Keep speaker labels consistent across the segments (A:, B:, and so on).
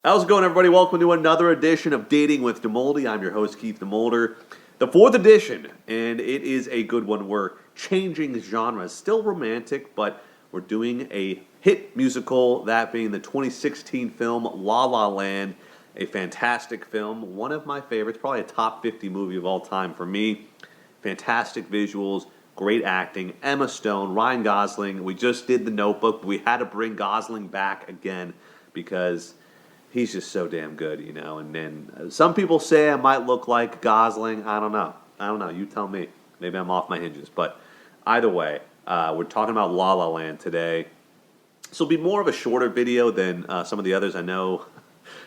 A: How's it going, everybody? Welcome to another edition of Dating with Demoldey. I'm your host, Keith Demolder. The fourth edition, and it is a good one. We're changing genres. Still romantic, but we're doing a hit musical, that being the 2016 film La La Land, a fantastic film, one of my favorites, probably a top 50 movie of all time for me. Fantastic visuals, great acting, Emma Stone, Ryan Gosling. We just did The Notebook, but we had to bring Gosling back again because he's just so damn good, you know. And then some people say I might look like Gosling. I don't know. You tell me. Maybe I'm off my hinges. But either way, we're talking about La La Land today. This will be more of a shorter video than some of the others. I know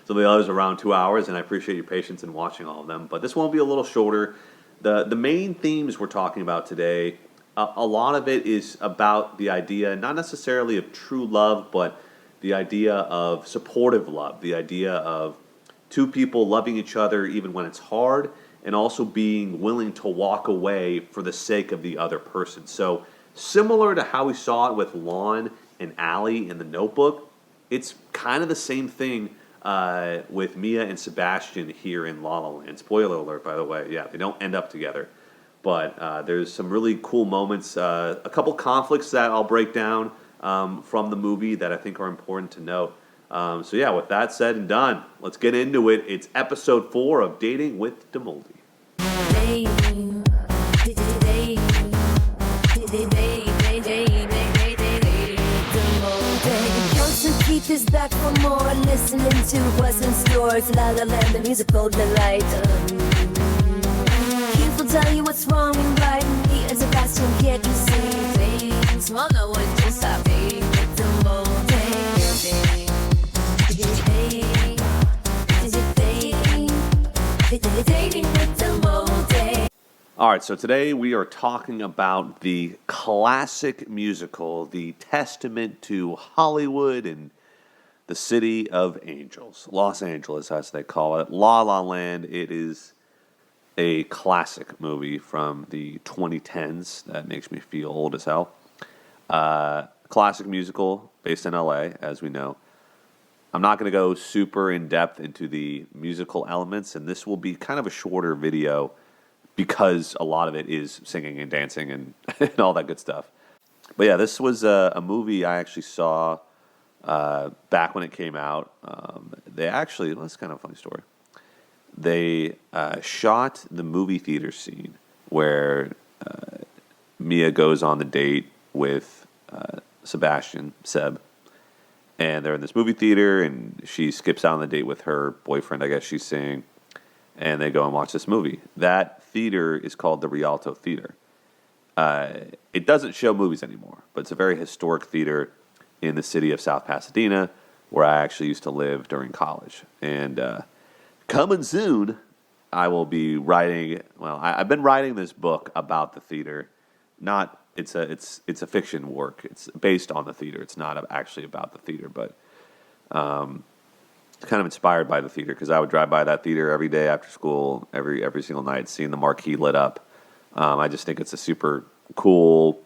A: some of the others are around 2 hours, and I appreciate your patience in watching all of them. But this one will be a little shorter. The main themes we're talking about today, a lot of it is about the idea, not necessarily of true love, but the idea of supportive love, the idea of two people loving each other even when it's hard, and also being willing to walk away for the sake of the other person. So similar to how we saw it with Lon and Allie in The Notebook, it's kind of the same thing with Mia and Sebastian here in La La Land. Spoiler alert, by the way. Yeah, they don't end up together. But there's some really cool moments, a couple conflicts that I'll break down from the movie that I think are important to note. So yeah, with that said and done, let's get into it. It's episode 4 of Dating with Demoldey.
B: Keith is back for more, listening to what's in store. It's La La Land, the musical delight. Keith will tell you what's wrong and right. Me and Sebastian get you see things. Well, no one just stop dating with Demoldey. Dating with Demoldey.
A: All right, so today we are talking about the classic musical, the testament to Hollywood and the city of angels, Los Angeles, as they call it. La La Land. It is a classic movie from the 2010s. That makes me feel old as hell. Classic musical based in LA, as we know. I'm not going to go super in depth into the musical elements, and this will be kind of a shorter video because a lot of it is singing and dancing and, and all that good stuff. But yeah, this was a movie I actually saw back when it came out. They actually, that's kind of a funny story. They shot the movie theater scene where Mia goes on the date with Sebastian, Seb, and they're in this movie theater, and she skips out on the date with her boyfriend, I guess she's saying, and they go and watch this movie. That theater is called the Rialto Theater. It doesn't show movies anymore, but it's a very historic theater in the city of South Pasadena, where I actually used to live during college. And coming soon, I will be writing. Well, I've been writing this book about the theater. Not it's a fiction work. It's based on the theater. It's not actually about the theater, but it's kind of inspired by the theater because I would drive by that theater every day after school, every single night, seeing the marquee lit up. I just think it's a super cool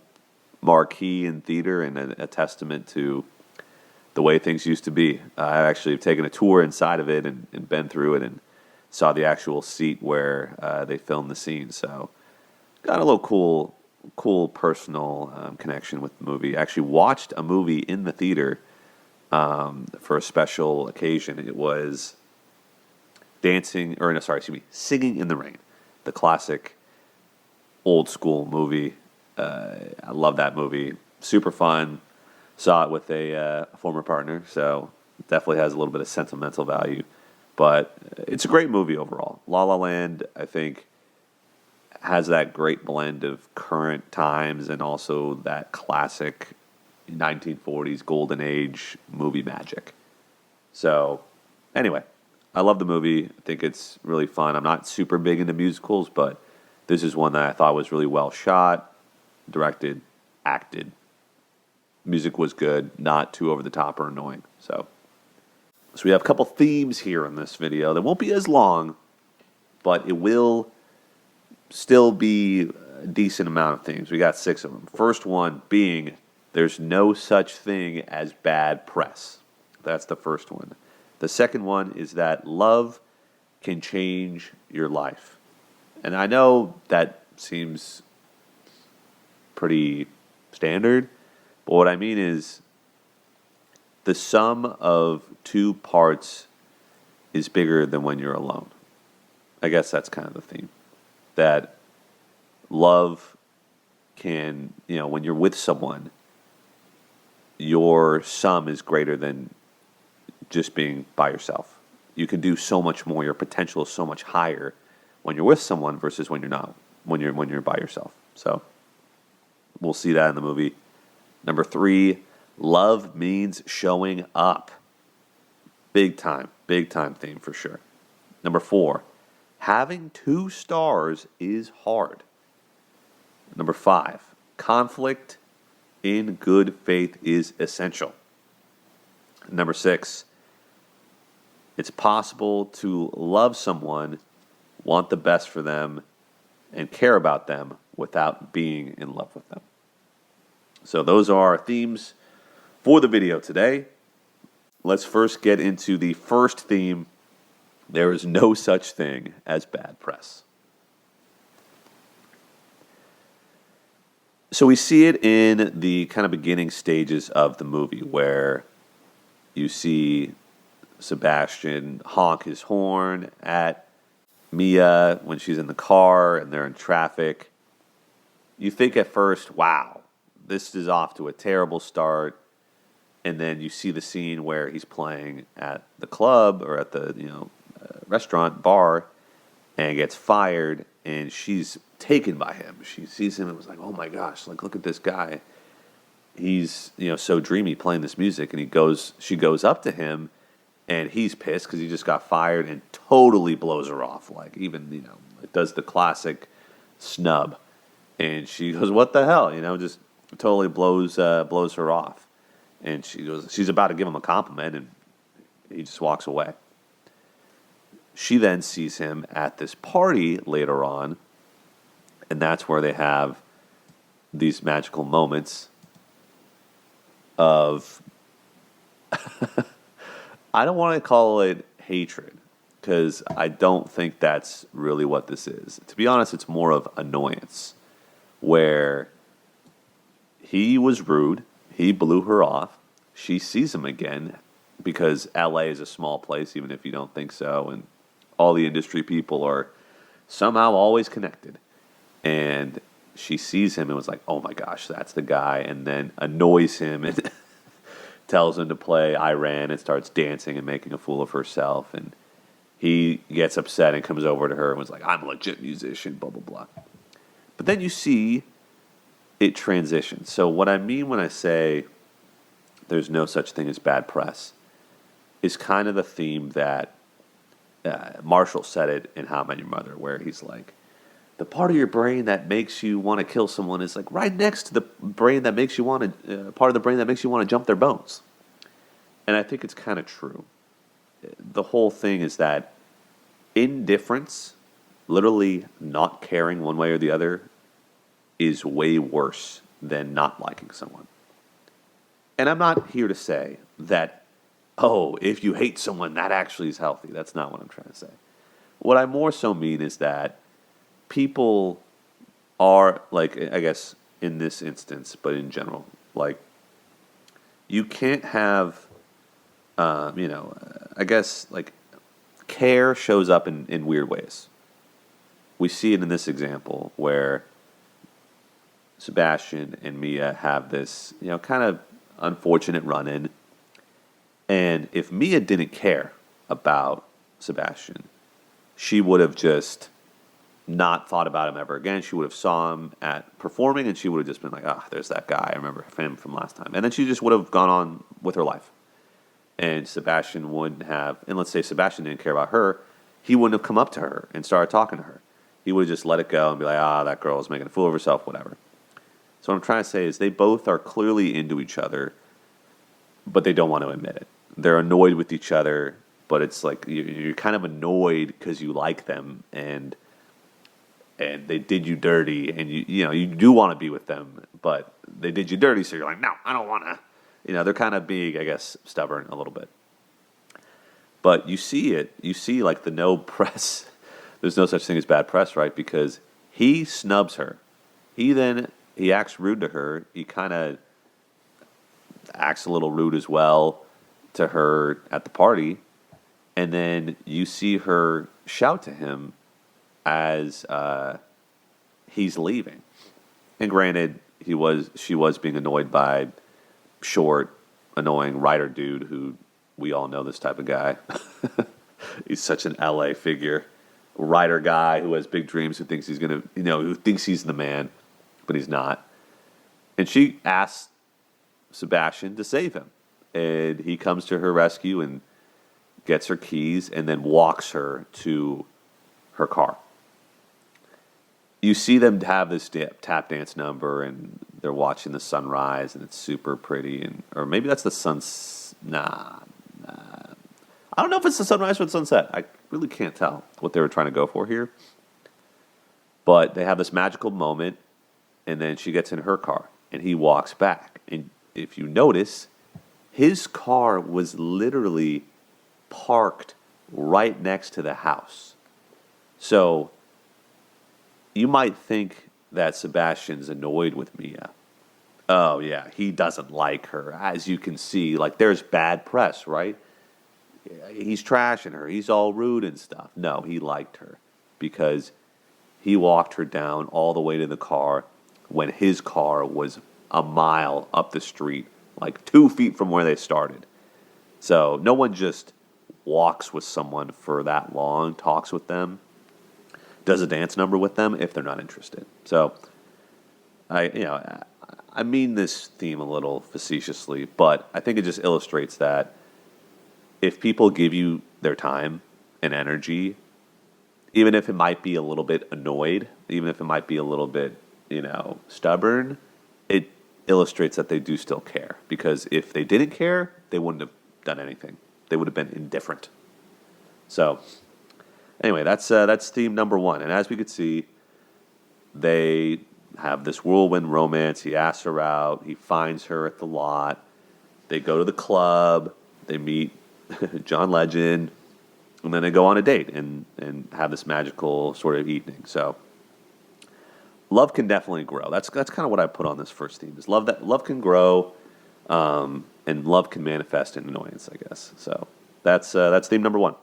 A: marquee in theater and a testament to the way things used to be. I actually have taken a tour inside of it and been through it and saw the actual seat where they filmed the scene. So got a little cool personal connection with the movie. I actually watched a movie in the theater for a special occasion. It was Singing in the Rain, the classic old school movie. I love that movie. Super fun. Saw it with a former partner, so it definitely has a little bit of sentimental value. But it's a great movie overall. La La Land, I think, has that great blend of current times and also that classic 1940s golden age movie magic. So, anyway, I love the movie. I think it's really fun. I'm not super big into musicals, but this is one that I thought was really well shot, directed, acted. Music was good, not too over the top or annoying. So we have a couple themes here in this video that won't be as long, but it will still be a decent amount of themes. We got 6 of them. First one being there's no such thing as bad press. That's the first one. The second one is that love can change your life. And I know that seems pretty standard, but what I mean is the sum of two parts is bigger than when you're alone. I guess that's kind of the theme. That love can, when you're with someone, your sum is greater than just being by yourself. You can do so much more. Your potential is so much higher when you're with someone versus when you're not, when you're by yourself. So we'll see that in the movie. Number 3, love means showing up. Big time theme for sure. Number 4, having 2 stars is hard. Number 5, conflict in good faith is essential. Number 6, it's possible to love someone, want the best for them, and care about them without being in love with them. So those are our themes for the video today. Let's first get into the first theme. There is no such thing as bad press. So we see it in the kind of beginning stages of the movie where you see Sebastian honk his horn at Mia when she's in the car and they're in traffic. You think at first, wow, this is off to a terrible start. And then you see the scene where he's playing at the club or at the restaurant bar and gets fired, and she's taken by him. She sees him and was like, oh my gosh, like look at this guy. He's so dreamy playing this music, and she goes up to him, and he's pissed because he just got fired and totally blows her off. Like even it does the classic snub, and she goes, what the hell, just totally blows her off. And she's about to give him a compliment, and he just walks away. She then sees him at this party later on, and that's where they have these magical moments of, I don't want to call it hatred, because I don't think that's really what this is. To be honest, it's more of annoyance, where he was rude, he blew her off, she sees him again, because LA is a small place, even if you don't think so, and all the industry people are somehow always connected. And she sees him and was like, oh my gosh, that's the guy, and then annoys him and tells him to play Iran and starts dancing and making a fool of herself. And he gets upset and comes over to her and was like, I'm a legit musician, blah, blah, blah. But then you see it transition. So what I mean when I say there's no such thing as bad press is kind of the theme that Marshall said it in How I Met Your Mother, where he's like, the part of your brain that makes you want to kill someone is like right next to the brain that makes you want to, part of the brain that makes you want to jump their bones. And I think it's kind of true. The whole thing is that indifference, literally not caring one way or the other, is way worse than not liking someone. And I'm not here to say that, oh, if you hate someone, that actually is healthy. That's not what I'm trying to say. What I more so mean is that people are, like, I guess in this instance, but in general, like, you can't have, I guess, like, care shows up in weird ways. We see it in this example where Sebastian and Mia have this, kind of unfortunate run-in. And if Mia didn't care about Sebastian, she would have just not thought about him ever again. She would have saw him at performing, and she would have just been like, there's that guy. I remember him from last time. And then she just would have gone on with her life. And Sebastian wouldn't have, and let's say Sebastian didn't care about her, he wouldn't have come up to her and started talking to her. He would have just let it go and be like, that girl is making a fool of herself, whatever. So what I'm trying to say is they both are clearly into each other, but they don't want to admit it. They're annoyed with each other, but it's like you're kind of annoyed because you like them, and they did you dirty, and you do want to be with them, but they did you dirty, so you're like, no, I don't want to. They're kind of being, I guess, stubborn a little bit. But you see it. You see like the no press. There's no such thing as bad press, right? Because he snubs her. He acts rude to her. He kind of acts a little rude as well to her at the party. And then you see her shout to him as he's leaving. And granted, she was being annoyed by short, annoying writer dude who we all know this type of guy. He's such an LA figure. Writer guy who has big dreams, who thinks he's gonna, who thinks he's the man, but he's not. And she asks Sebastian to save him. And he comes to her rescue and gets her keys and then walks her to her car. You see them have this tap dance number, and they're watching the sunrise, and it's super pretty. Or maybe that's the nah. I don't know if it's the sunrise or the sunset. I really can't tell what they were trying to go for here. But they have this magical moment, and then she gets in her car, and he walks back. And if you notice, his car was literally parked right next to the house. So you might think that Sebastian's annoyed with Mia. Oh, yeah, he doesn't like her. As you can see, like, there's bad press, right? He's trashing her. He's all rude and stuff. No, he liked her because he walked her down all the way to the car when his car was a mile up the street, like 2 feet from where they started. So no one just walks with someone for that long, talks with them, does a dance number with them if they're not interested. So I mean this theme a little facetiously, but I think it just illustrates that if people give you their time and energy, even if it might be a little bit annoyed, even if it might be a little bit, stubborn, it illustrates that they do still care. Because if they didn't care, they wouldn't have done anything. They would have been indifferent. So, anyway, that's theme number one. And as we could see, they have this whirlwind romance. He asks her out. He finds her at the lot. They go to the club. They meet John Legend. And then they go on a date and have this magical sort of evening. So love can definitely grow. That's kind of what I put on this first theme, is love can grow, and love can manifest in annoyance, I guess. So that's theme number one.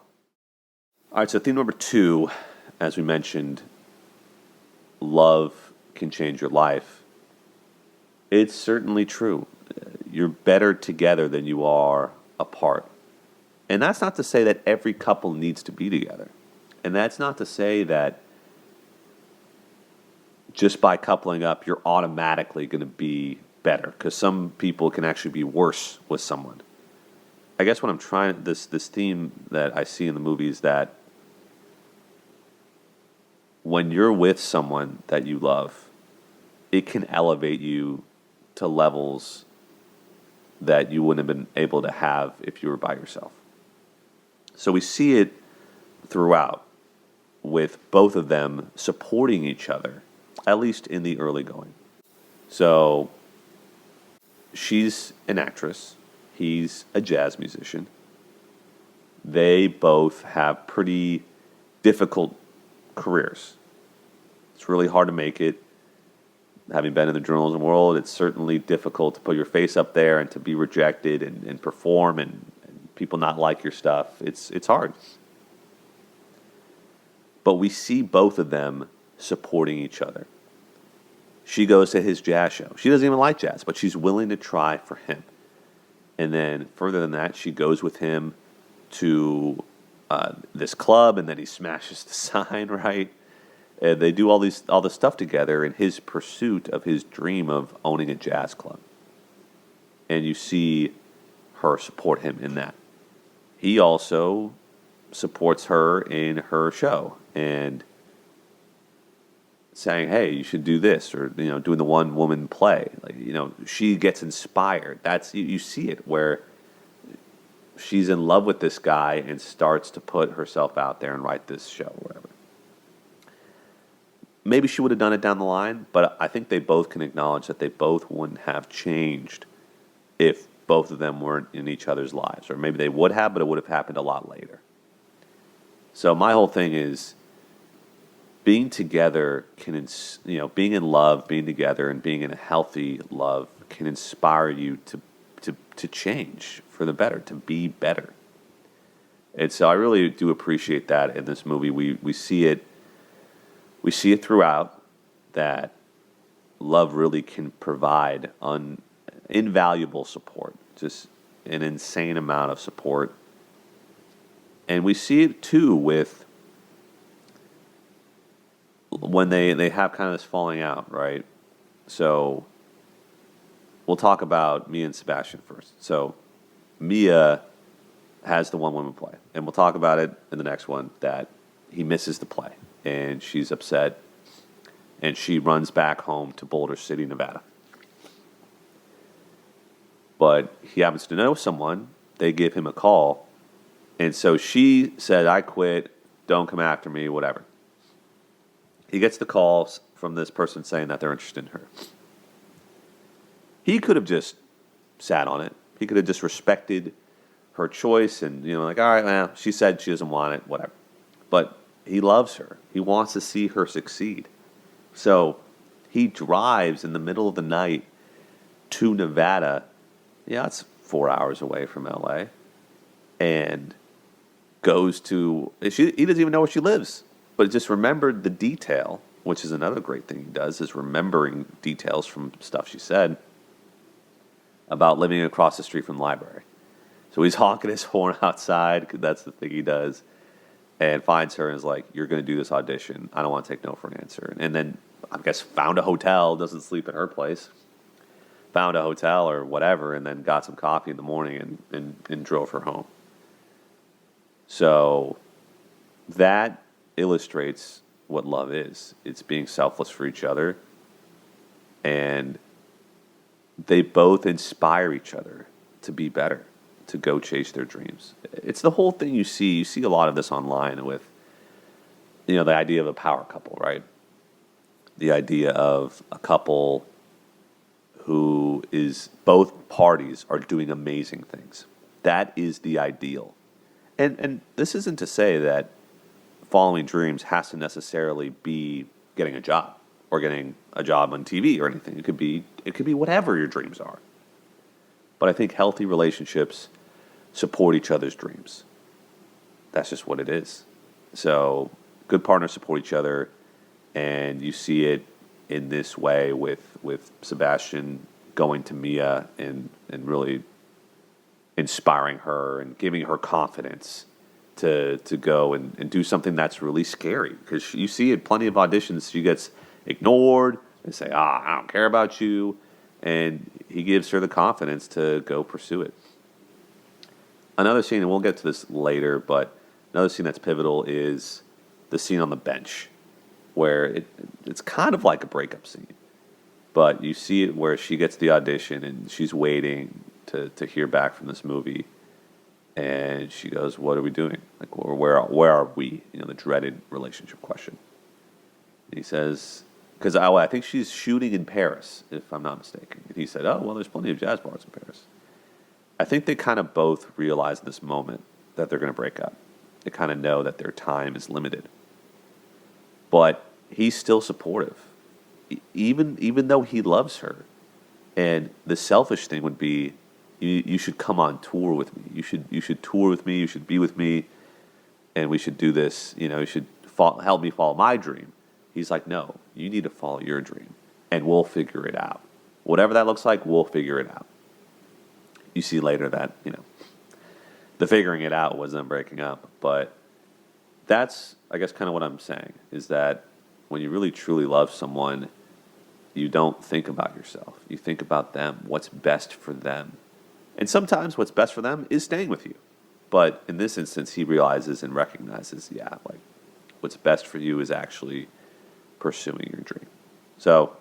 A: All right, so theme number two, as we mentioned, love can change your life. It's certainly true. You're better together than you are apart. And that's not to say that every couple needs to be together. And that's not to say that just by coupling up, you're automatically going to be better. Because some people can actually be worse with someone. I guess what I'm trying, this theme that I see in the movie is that when you're with someone that you love, it can elevate you to levels that you wouldn't have been able to have if you were by yourself. So we see it throughout with both of them supporting each other, at least in the early going. So she's an actress. He's a jazz musician. They both have pretty difficult careers. It's really hard to make it. Having been in the journalism world, it's certainly difficult to put your face up there and to be rejected and perform and people not like your stuff. It's hard. But we see both of them supporting each other. She goes to his jazz show. She doesn't even like jazz, but she's willing to try for him. And then further than that, she goes with him to this club, and then he smashes the sign, right? And they do all this stuff together in his pursuit of his dream of owning a jazz club. And you see her support him in that. He also supports her in her show and saying, "Hey, you should do this," or doing the one woman play. Like she gets inspired. That's you see it where she's in love with this guy and starts to put herself out there and write this show or whatever. Maybe she would have done it down the line, but I think they both can acknowledge that they both wouldn't have changed if both of them weren't in each other's lives. Or maybe they would have, but it would have happened a lot later. So my whole thing is being together being in love, being together and being in a healthy love can inspire you to change for the better, to be better. And so I really do appreciate that in this movie. We see it throughout that love really can provide invaluable support, just an insane amount of support. And we see it too with when they have kind of this falling out, right? So we'll talk about Mia and Sebastian first. So Mia has the one-woman play, and we'll talk about it in the next one, that he misses the play, and she's upset, and she runs back home to Boulder City, Nevada. But he happens to know someone. They give him a call, and so she said, I quit, don't come after me, whatever. He gets the calls from this person saying that they're interested in her. He could have just sat on it. He could have just respected her choice and, like, all right, well, she said she doesn't want it, whatever. But he loves her. He wants to see her succeed. So he drives in the middle of the night to Nevada. Yeah, it's 4 hours away from LA. And goes to, he doesn't even know where she lives, but just remembered the detail, which is another great thing he does, is remembering details from stuff she said about living across the street from the library. So he's honking his horn outside, because that's the thing he does, and finds her and is like, you're going to do this audition. I don't want to take no for an answer. And then, I guess, found a hotel, doesn't sleep at her place, found a hotel or whatever, and then got some coffee in the morning and drove her home. So that illustrates what love is. It's being selfless for each other, and they both inspire each other to be better, to go chase their dreams. It's the whole thing you see. You see a lot of this online with, the idea of a power couple, right? The idea of a couple who is, both parties are doing amazing things. That is the ideal. And this isn't to say that following dreams has to necessarily be getting a job or getting a job on TV or anything. It could be whatever your dreams are. But I think healthy relationships support each other's dreams. That's just what it is. So good partners support each other, and you see it in this way with Sebastian going to Mia and really inspiring her and giving her confidence to go and do something that's really scary. Because you see it plenty of auditions, she gets ignored. They say, I don't care about you. And he gives her the confidence to go pursue it. Another scene, and we'll get to this later, but another scene that's pivotal is the scene on the bench, where it's kind of like a breakup scene. But you see it where she gets the audition and she's waiting to hear back from this movie. And she goes, what are we doing? Like, where are we? The dreaded relationship question. And he says, because I think she's shooting in Paris, if I'm not mistaken. And he said, oh, well, there's plenty of jazz bars in Paris. I think they kind of both realize in this moment that they're going to break up. They kind of know that their time is limited. But he's still supportive, even though he loves her. And the selfish thing would be, you should come on tour with me. You should tour with me. You should be with me, and we should do this. You should help me follow my dream. He's like, no, you need to follow your dream, and we'll figure it out. Whatever that looks like, we'll figure it out. You see later that the figuring it out was them breaking up, but that's, I guess, kind of what I'm saying, is that when you really truly love someone, you don't think about yourself. You think about them, what's best for them. And sometimes what's best for them is staying with you. But in this instance, he realizes and recognizes, what's best for you is actually pursuing your dream. So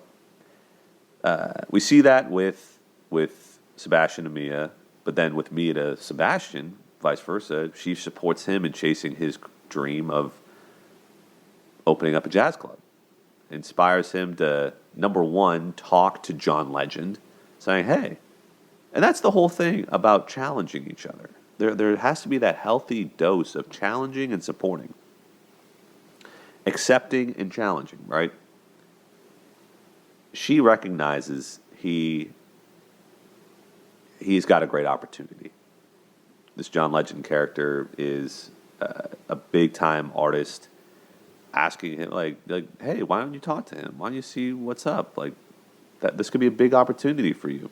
A: we see that with Sebastian and Mia, but then with Mia to Sebastian, vice versa, she supports him in chasing his dream of opening up a jazz club. Inspires him to, number one, talk to John Legend, saying, hey, And that's the whole thing about challenging each other. There has to be that healthy dose of challenging and supporting, accepting and challenging, right? She recognizes he's got a great opportunity. This John Legend character is a big time artist, asking him like, hey, why don't you talk to him? Why don't you see what's up? Like, that this could be a big opportunity for you.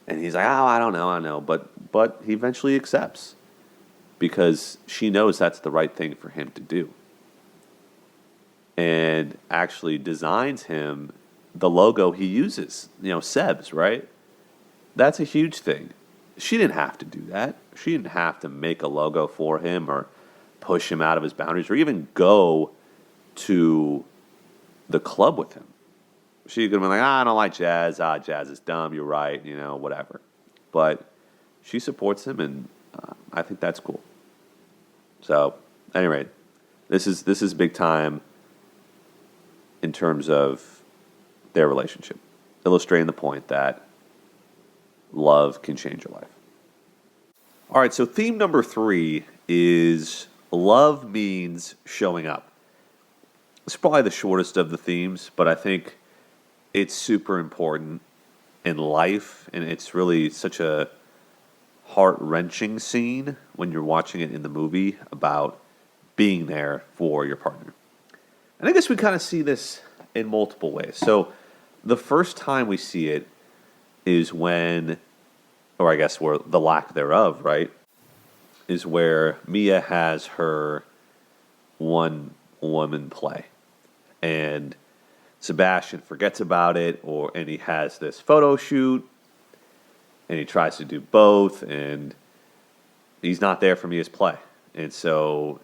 A: And he's like, oh, I don't know, but he eventually accepts because she knows that's the right thing for him to do, and actually designs him the logo he uses. Seb's, right? That's a huge thing. She didn't have to do that. She didn't have to make a logo for him or push him out of his boundaries or even go to the club with him. She could have been like, I don't like jazz. Jazz is dumb. You're right. Whatever. But she supports him, and I think that's cool. So, anyway, this is big time in terms of their relationship, illustrating the point that love can change your life. All right, so theme number 3 is love means showing up. It's probably the shortest of the themes, but I think it's super important in life, and it's really such a heart-wrenching scene when you're watching it in the movie about being there for your partner. And I guess we kind of see this in multiple ways. So the first time we see it is when, or I guess where the lack thereof, right, is where Mia has her one-woman play. And Sebastian forgets about it, and he has this photo shoot, and he tries to do both, and he's not there for Mia's play. And so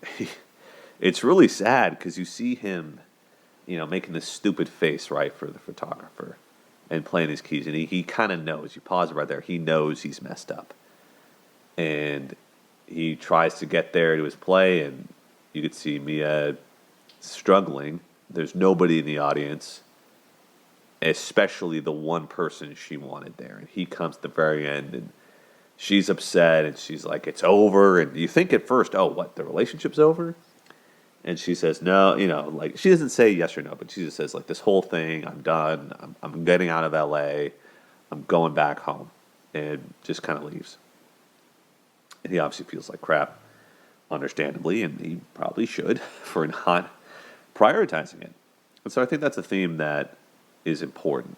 A: it's really sad because you see him, making this stupid face, right, for the photographer and playing his keys. And he kind of knows. You pause it right there. He knows he's messed up. And he tries to get there to his play, and you could see Mia struggling. There's nobody in the audience, especially the one person she wanted there. And he comes at the very end, and she's upset, and she's like, it's over. And you think at first, oh, what, the relationship's over? And she says, no, like, she doesn't say yes or no, but she just says, like, this whole thing, I'm done. I'm getting out of L.A. I'm going back home. And just kind of leaves. And he obviously feels like crap, understandably, and he probably should for not prioritizing it. And so I think that's a theme that is important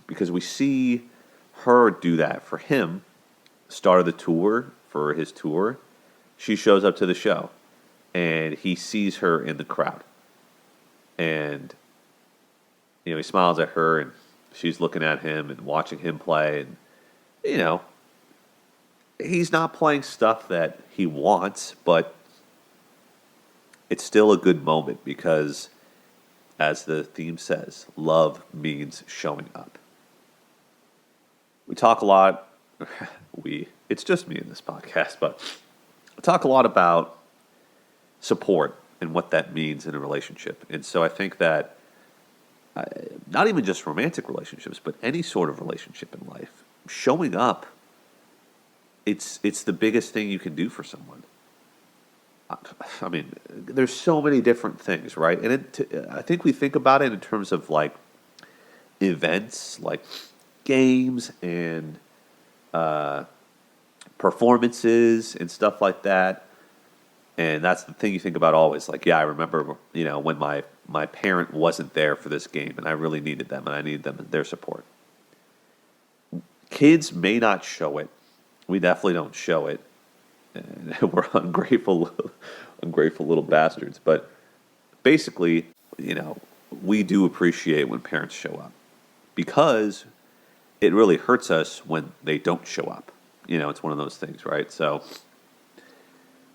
A: because we see her do that for him. Start of the tour, for his tour, she shows up to the show, and he sees her in the crowd. And, he smiles at her, and she's looking at him and watching him play. And, he's not playing stuff that he wants, but it's still a good moment because, as the theme says, love means showing up. We talk a lot, it's just me in this podcast, but I talk a lot about support and what that means in a relationship. And so I think that not even just romantic relationships, but any sort of relationship in life, showing up, it's the biggest thing you can do for someone. I mean, there's so many different things, right? And I think we think about it in terms of like events, like games and performances and stuff like that. And that's the thing you think about always. Like, yeah, I remember, when my parent wasn't there for this game, and I really needed them, and I needed their support. Kids may not show it. We definitely don't show it. And we're ungrateful little bastards. But basically, we do appreciate when parents show up because it really hurts us when they don't show up. It's one of those things, right? So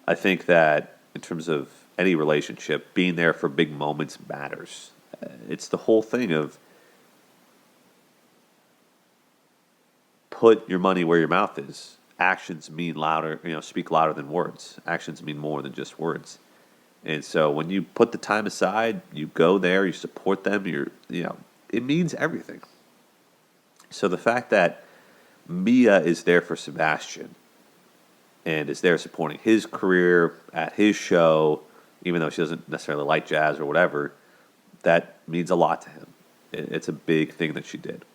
A: I think that in terms of any relationship, being there for big moments matters. It's the whole thing of put your money where your mouth is. Actions mean louder, speak louder than words. Actions mean more than just words. And so when you put the time aside, you go there, you support them, it means everything. So the fact that Mia is there for Sebastian and is there supporting his career at his show, even though she doesn't necessarily like jazz or whatever. That means a lot to him. It's a big thing that she did.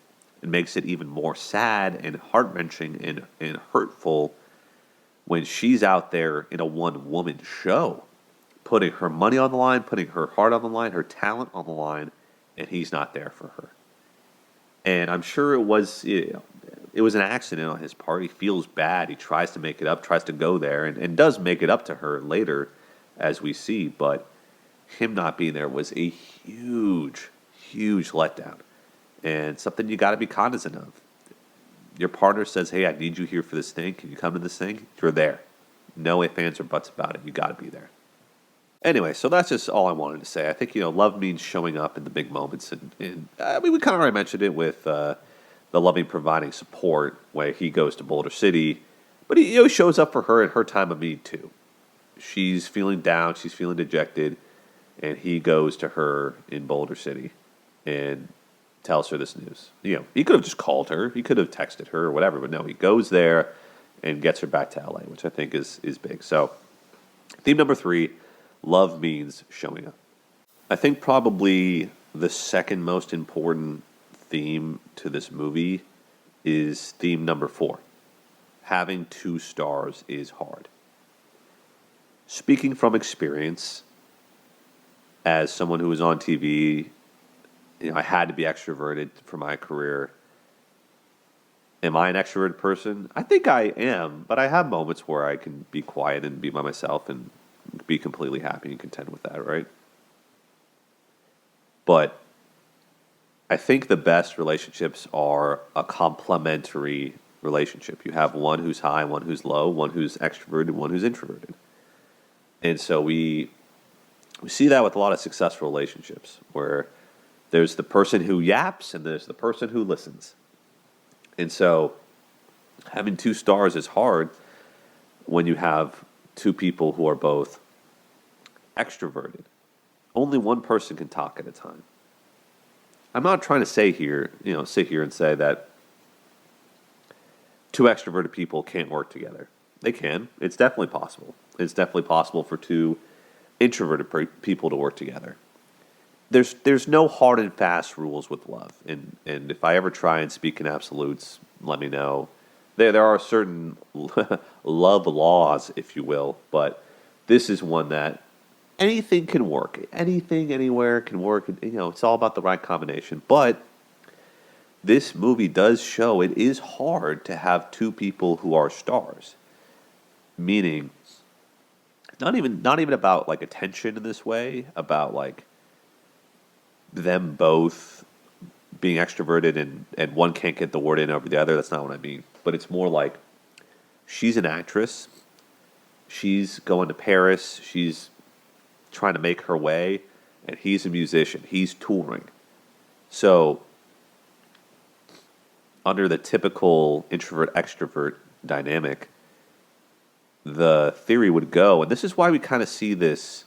A: It makes it even more sad and heart-wrenching and hurtful when she's out there in a one-woman show, putting her money on the line, putting her heart on the line, her talent on the line, and he's not there for her. And I'm sure it was an accident on his part. He feels bad. He tries to make it up, tries to go there, and does make it up to her later, as we see. But him not being there was a huge, huge letdown, and something you got to be cognizant of. Your partner says, "Hey, I need you here for this thing. Can you come to this thing?" You're there. No ifs, ands, or buts about it. You got to be there. Anyway, so that's just all I wanted to say. I think, love means showing up in the big moments. And I mean, we kind of already mentioned it with the loving providing support where he goes to Boulder City. But he shows up for her in her time of need, too. She's feeling down. She's feeling dejected. And he goes to her in Boulder City and tells her this news. He could have just called her. He could have texted her or whatever. But no, he goes there and gets her back to LA, which I think is big. So, theme number 3. Love means showing up. I think probably the second most important theme to this movie is theme number 4. Having 2 stars is hard. Speaking from experience, as someone who was on TV, I had to be extroverted for my career. Am I an extroverted person? I think I am, but I have moments where I can be quiet and be by myself and be completely happy and content with that, right? But I think the best relationships are a complementary relationship. You have one who's high, one who's low, one who's extroverted, one who's introverted. And so we see that with a lot of successful relationships where there's the person who yaps and there's the person who listens. And so having 2 stars is hard when you have 2 people who are both extroverted. Only one person can talk at a time. I'm not trying to sit here and say that 2 extroverted people can't work together. They can. It's definitely possible. It's definitely possible for 2 introverted people to work together. There's no hard and fast rules with love. And if I ever try and speak in absolutes, let me know. There are certain love laws, if you will, but this is one that anything can work. Anything, anywhere can work. It's all about the right combination. But this movie does show it is hard to have 2 people who are stars. Meaning, not even about like attention in this way, about like them both being extroverted and one can't get the word in over the other. That's not what I mean. But it's more like she's an actress. She's going to Paris. She's trying to make her way. And he's a musician. He's touring. So under the typical introvert-extrovert dynamic, the theory would go, and this is why we kind of see this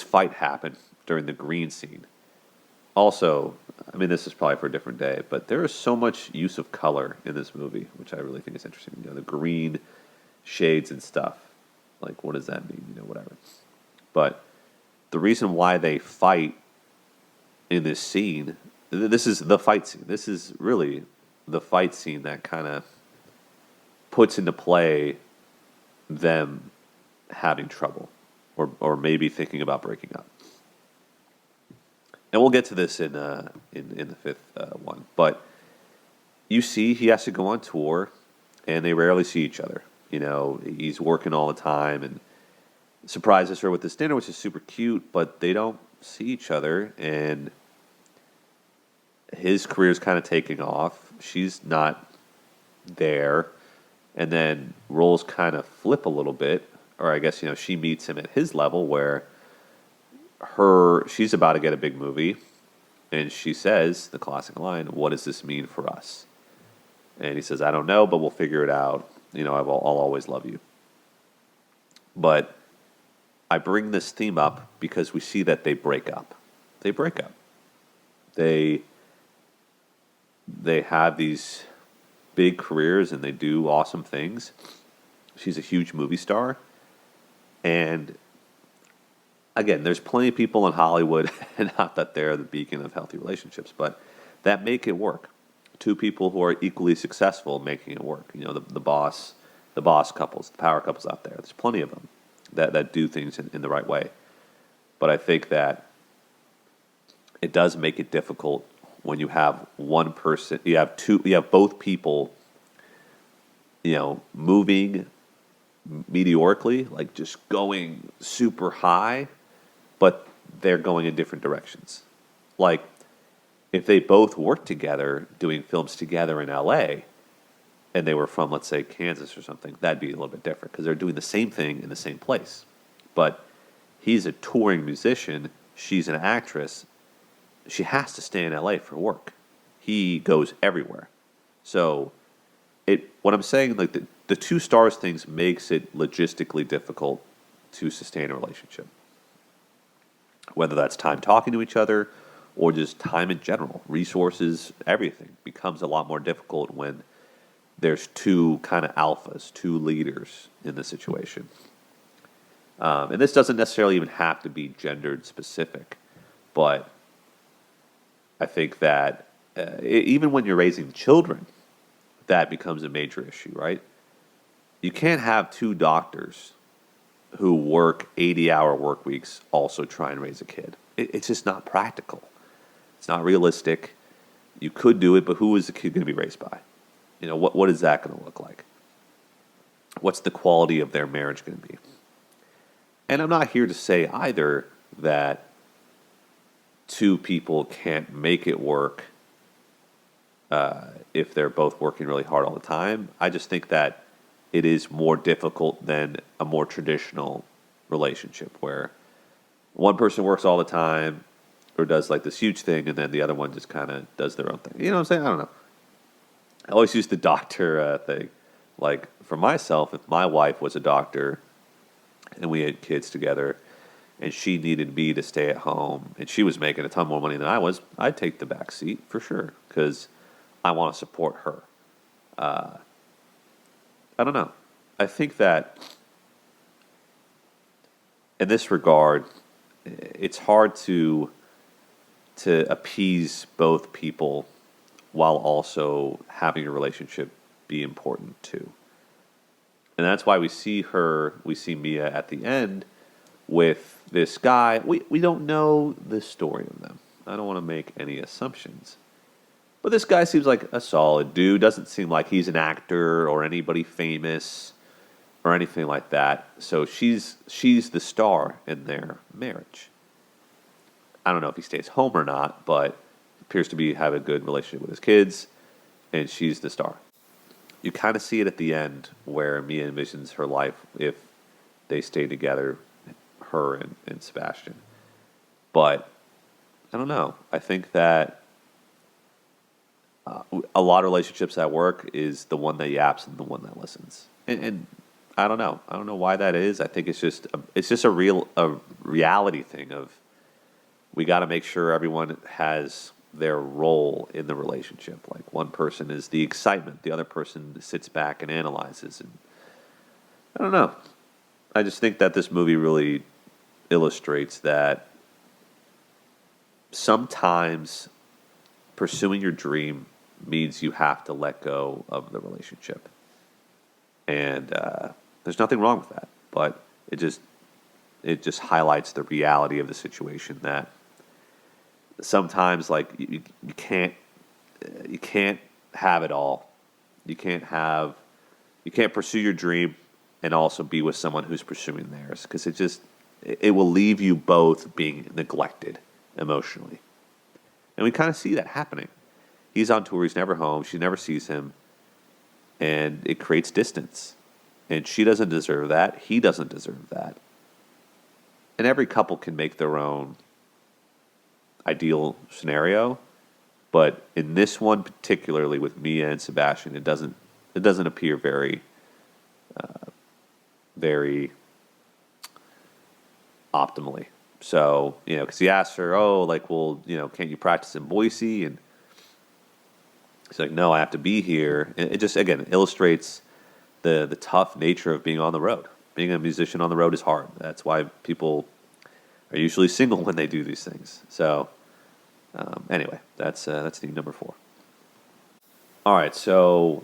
A: fight happen during the green scene. Also, I mean, this is probably for a different day, but there is so much use of color in this movie, which I really think is interesting. The green shades and stuff. Like, what does that mean? Whatever. But the reason why they fight in this scene, this is the fight scene. This is really the fight scene that kind of puts into play them having trouble or maybe thinking about breaking up. And we'll get to this in the 5th one. But you see he has to go on tour, and they rarely see each other. He's working all the time and surprises her with this dinner, which is super cute, but they don't see each other, and his career's kind of taking off. She's not there. And then roles kind of flip a little bit, or I guess, she meets him at his level where she's about to get a big movie, and she says the classic line, "What does this mean for us?" And he says, "I don't know, but we'll figure it out. I'll always love you." But I bring this theme up because we see that they break up. They break up. They have these big careers and they do awesome things. She's a huge movie star. And again, there's plenty of people in Hollywood, and not that they're the beacon of healthy relationships, but that make it work. Two people who are equally successful making it work. You know, the boss couples, the power couples out there. There's plenty of them that do things in the right way. But I think that it does make it difficult when you have one person, you have both people, moving meteorically, like just going super high, but they're going in different directions. Like, if they both worked together doing films together in LA and they were from, let's say, Kansas or something, that'd be a little bit different because they're doing the same thing in the same place. But he's a touring musician, she's an actress, she has to stay in LA for work. He goes everywhere. So what I'm saying, like the two stars things makes it logistically difficult to sustain a relationship. Whether that's time talking to each other or just time in general, resources, everything becomes a lot more difficult when there's two kind of alphas, two leaders in the situation. And this doesn't necessarily even have to be gendered specific, but I think that even when you're raising children, that becomes a major issue, right? You can't have two doctors who work 80-hour work weeks also try and raise a kid. It's just not practical. It's not realistic. You could do it, but who is the kid going to be raised by? What is that going to look like? What's the quality of their marriage going to be? And I'm not here to say either that two people can't make it work if they're both working really hard all the time. I just think that it is more difficult than a more traditional relationship where one person works all the time or does like this huge thing and then the other one just kind of does their own thing. You know what I'm saying? I don't know. I always use the doctor thing. Like, for myself, if my wife was a doctor and we had kids together and she needed me to stay at home and she was making a ton more money than I was, I'd take the back seat for sure because I want to support her. I don't know. I think that in this regard, it's hard to appease both people while also having a relationship be important too. And that's why we see Mia at the end with this guy. We don't know the story of them. I don't want to make any assumptions. But this guy seems like a solid dude. Doesn't seem like he's an actor or anybody famous or anything like that. So she's the star in their marriage. I don't know if he stays home or not, but appears to have a good relationship with his kids, and she's the star. You kind of see it at the end where Mia envisions her life if they stay together, her and Sebastian. But I don't know. I think that a lot of relationships at work is the one that yaps and the one that listens. And I don't know. I don't know why that is. I think it's just a reality thing of we got to make sure everyone has their role in the relationship. Like, one person is the excitement, the other person sits back and analyzes. And I don't know. I just think that this movie really illustrates that sometimes pursuing your dream means you have to let go of the relationship. And there's nothing wrong with that. But it just highlights the reality of the situation that sometimes, like, you can't have it all. You can't pursue your dream and also be with someone who's pursuing theirs, because it will leave you both being neglected emotionally. And we kind of see that happening. He's on tour, he's never home, she never sees him, and it creates distance. And she doesn't deserve that, he doesn't deserve that. And every couple can make their own ideal scenario, but in this one particularly with Mia and Sebastian, it doesn't appear very optimally. So, because he asks her, can't you practice in Boise? And He's like, no, I have to be here. And it just, again, illustrates the tough nature of being on the road. Being a musician on the road is hard. That's why people are usually single when they do these things. So, anyway, that's theme number 4. All right, so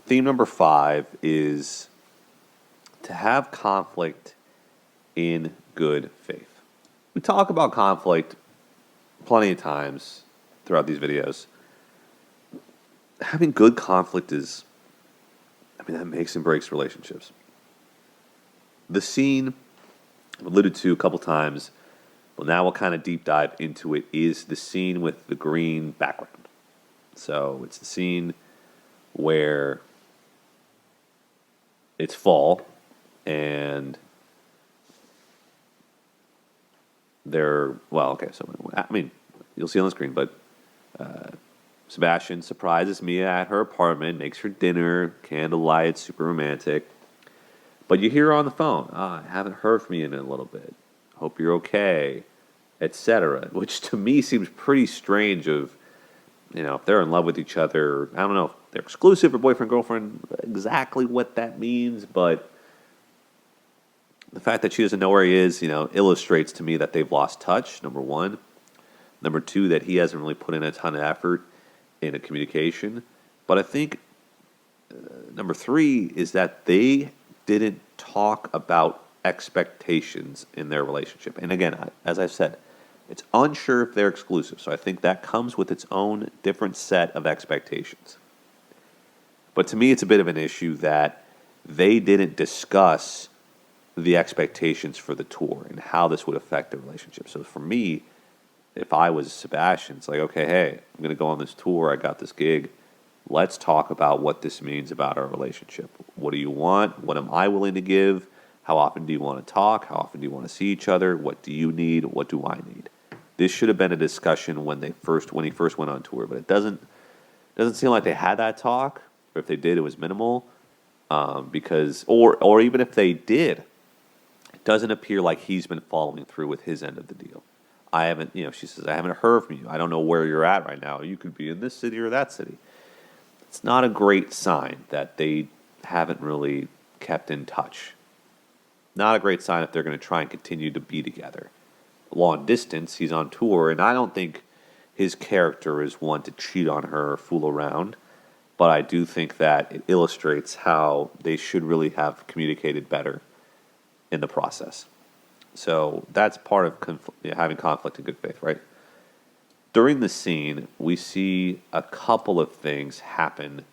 A: theme number 5 is to have conflict in good faith. We talk about conflict plenty of times throughout these videos. Having good conflict is, that makes and breaks relationships. The scene I've alluded to a couple times, but now we'll kind of deep dive into it, is the scene with the green background. So it's the scene where it's fall and you'll see on the screen, but Sebastian surprises Mia at her apartment, makes her dinner, candlelight, super romantic. But you hear her on the phone, I haven't heard from you in a little bit. Hope you're okay, etc. Which to me seems pretty strange if they're in love with each other. I don't know if they're exclusive or boyfriend, girlfriend, exactly what that means, but the fact that she doesn't know where he is, illustrates to me that they've lost touch, number 1. Number 2, that he hasn't really put in a ton of effort in a communication. But I think number 3 is that they didn't talk about expectations in their relationship. And again, as I've said, it's unsure if they're exclusive. So I think that comes with its own different set of expectations. But to me, it's a bit of an issue that they didn't discuss the expectations for the tour and how this would affect the relationship. So for me, if I was Sebastian, it's like, okay, hey, I'm going to go on this tour. I got this gig. Let's talk about what this means about our relationship. What do you want? What am I willing to give? How often do you want to talk? How often do you want to see each other? What do you need? What do I need? This should have been a discussion when he first went on tour, but it doesn't seem like they had that talk. Or if they did, it was minimal. Because even if they did, it doesn't appear like he's been following through with his end of the deal. She says, I haven't heard from you. I don't know where you're at right now. You could be in this city or that city. It's not a great sign that they haven't really kept in touch. Not a great sign if they're going to try and continue to be together. Long distance, he's on tour, and I don't think his character is one to cheat on her or fool around. But I do think that it illustrates how they should really have communicated better in the process. So that's part of having conflict in good faith, right? During the scene, we see a couple of things happen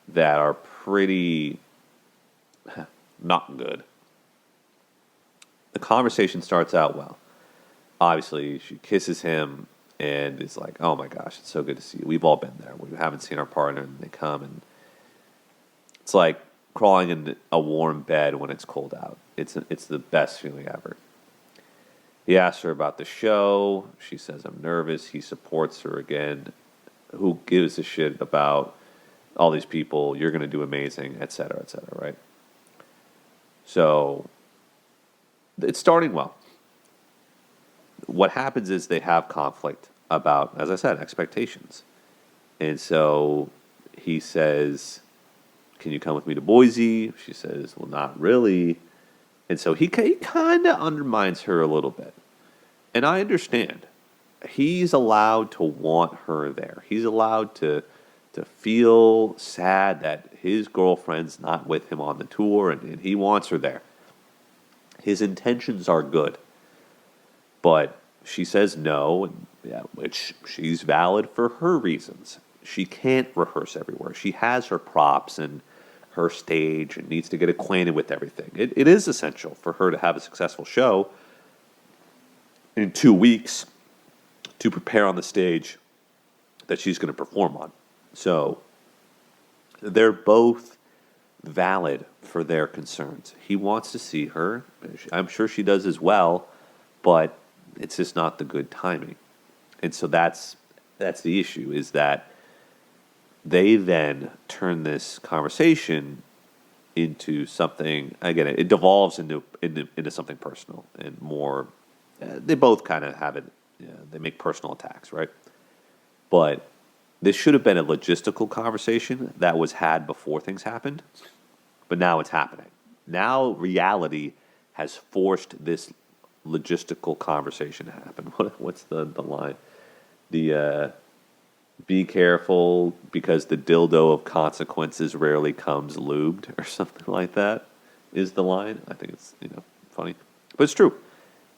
A: that are pretty not good. The conversation starts out well. Obviously, she kisses him and is like, oh my gosh, it's so good to see you. We've all been there. We haven't seen our partner, and they come, and it's like crawling in a warm bed when it's cold out. It's the best feeling ever. He asks her about the show. She says, I'm nervous. He supports her again. Who gives a shit about all these people? You're going to do amazing, et cetera, right? So it's starting well. What happens is they have conflict about, as I said, expectations. And so he says, can you come with me to Boise? She says, well, not really. And so he kind of undermines her a little bit. And I understand. He's allowed to want her there. He's allowed to feel sad that his girlfriend's not with him on the tour, and he wants her there. His intentions are good. But she says no, which she's valid for her reasons. She can't rehearse everywhere. She has her props and her stage and needs to get acquainted with everything. It is essential for her to have a successful show in 2 weeks to prepare on the stage that she's going to perform on. So they're both valid for their concerns. He wants to see her. I'm sure she does as well, but it's just not the good timing. And so that's the issue, is that they then turn this conversation into something, again, it devolves into something personal and more, they both kind of have it, they make personal attacks, right? But this should have been a logistical conversation that was had before things happened, but now it's happening. Now reality has forced this logistical conversation to happen. What's the line? The be careful because the dildo of consequences rarely comes lubed, or something like that is the line. I think it's funny, but it's true.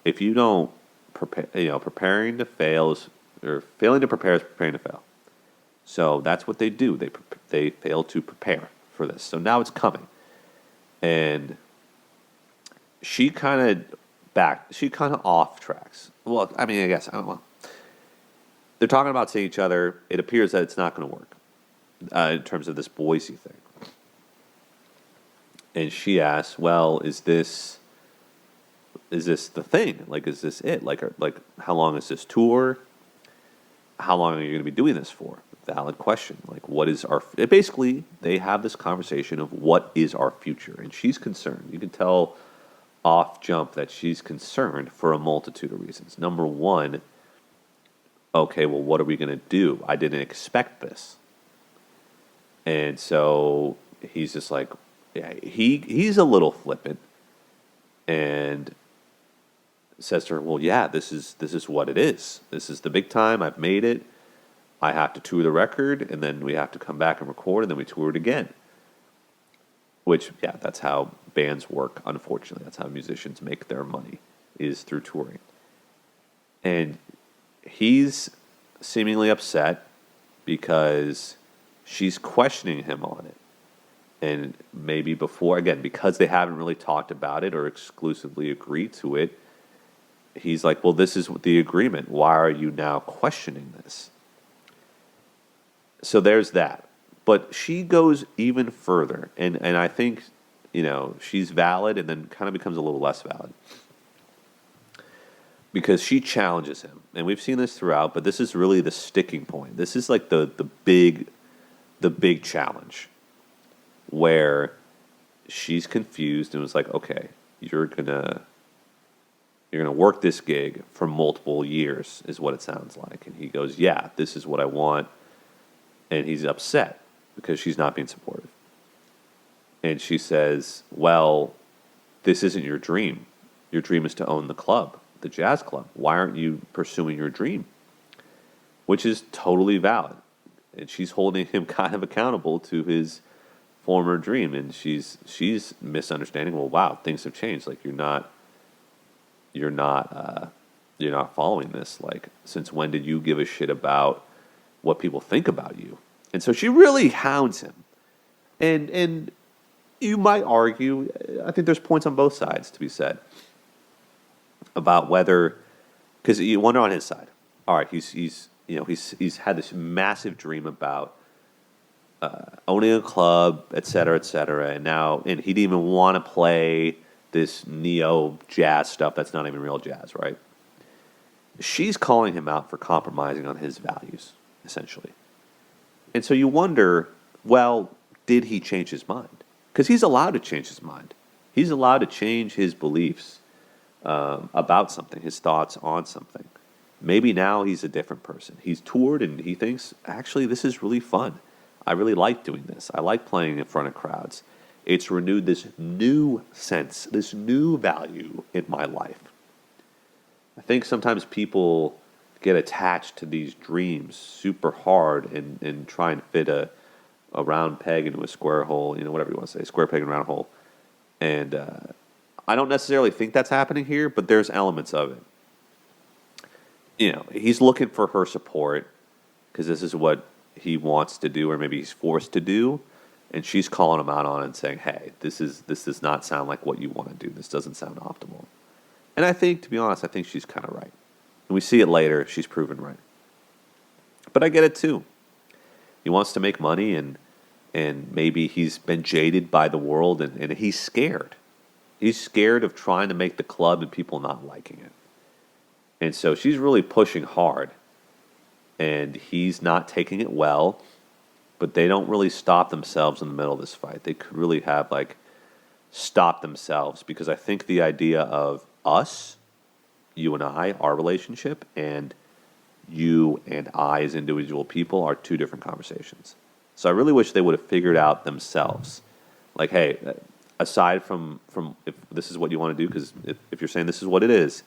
A: If you don't prepare, preparing to fail is, or failing to prepare is preparing to fail. So that's what they do. They fail to prepare for this. So now it's coming, and she kind of off tracks. Well, I mean, I guess I don't know. They're talking about seeing each other. It appears that it's not going to work in terms of this Boise thing. And she asks, "Well, is this the thing? Like, is this it? Like, how long is this tour? How long are you going to be doing this for?" Valid question. Like, what is our... Basically, they have this conversation of what is our future. And she's concerned. You can tell off jump that she's concerned for a multitude of reasons. Number one, okay, well, what are we going to do? I didn't expect this. And so he's just like, yeah, he's a little flippant and says to her, well, yeah, this is what it is. This is the big time. I've made it. I have to tour the record, and then we have to come back and record, and then we tour it again. Which, yeah, that's how bands work, unfortunately. That's how musicians make their money, is through touring. And he's seemingly upset because she's questioning him on it. And maybe before, again, because they haven't really talked about it or exclusively agreed to it, he's like, well, this is the agreement. Why are you now questioning this? So there's that. But she goes even further. And I think, she's valid and then kind of becomes a little less valid. Because she challenges him. And we've seen this throughout, but this is really the sticking point. This is like the big challenge. Where she's confused and was like, okay, you're gonna work this gig for multiple years, is what it sounds like. And he goes, yeah, this is what I want. And he's upset because she's not being supportive. And she says, well, this isn't your dream. Your dream is to own the club, the jazz club. Why aren't you pursuing your dream? Which is totally valid. And she's holding him kind of accountable to his former dream, and she's misunderstanding. Well, wow, things have changed. Like you're not following this. Like, since when did you give a shit about what people think about you? And so she really hounds him. And you might argue, I think there's points on both sides to be said about whether, because you wonder on his side. All right, he's had this massive dream about owning a club, et cetera, and he didn't even want to play this neo jazz stuff that's not even real jazz, right? She's calling him out for compromising on his values, essentially. And so you wonder, well, did he change his mind? Because he's allowed to change his mind. He's allowed to change his beliefs about something, his thoughts on something. Maybe now he's a different person. He's toured and he thinks, actually, this is really fun. I really like doing this. I like playing in front of crowds. It's renewed this new sense, this new value in my life. I think sometimes people get attached to these dreams super hard and try and fit a round peg into a square hole, whatever you want to say, square peg and round hole. And I don't necessarily think that's happening here, but there's elements of it. He's looking for her support because this is what he wants to do, or maybe he's forced to do, and she's calling him out on it and saying, hey, this does not sound like what you want to do. This doesn't sound optimal. And I think, to be honest, I think she's kind of right. And we see it later. She's proven right. But I get it too. He wants to make money, and maybe he's been jaded by the world, and he's scared. He's scared of trying to make the club and people not liking it. And so she's really pushing hard, and he's not taking it well, but they don't really stop themselves in the middle of this fight. They could really have, stopped themselves, because I think the idea of us, you and I, our relationship, and you and I as individual people are two different conversations. So I really wish they would have figured out themselves. Like, hey, aside from if this is what you want to do, because if you're saying this is what it is,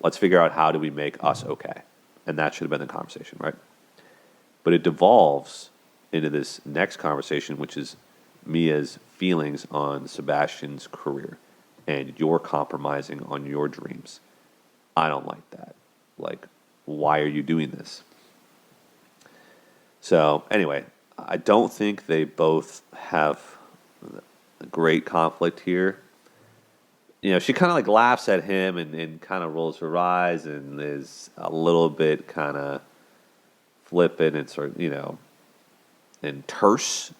A: let's figure out how do we make us okay. And that should have been the conversation, right? But it devolves into this next conversation, which is Mia's feelings on Sebastian's career and you're compromising on your dreams. I don't like that. Like, why are you doing this? So, anyway, I don't think they both have a great conflict here. You know, she kind of like laughs at him and kind of rolls her eyes and is a little bit kind of flippant and sort of, and terse,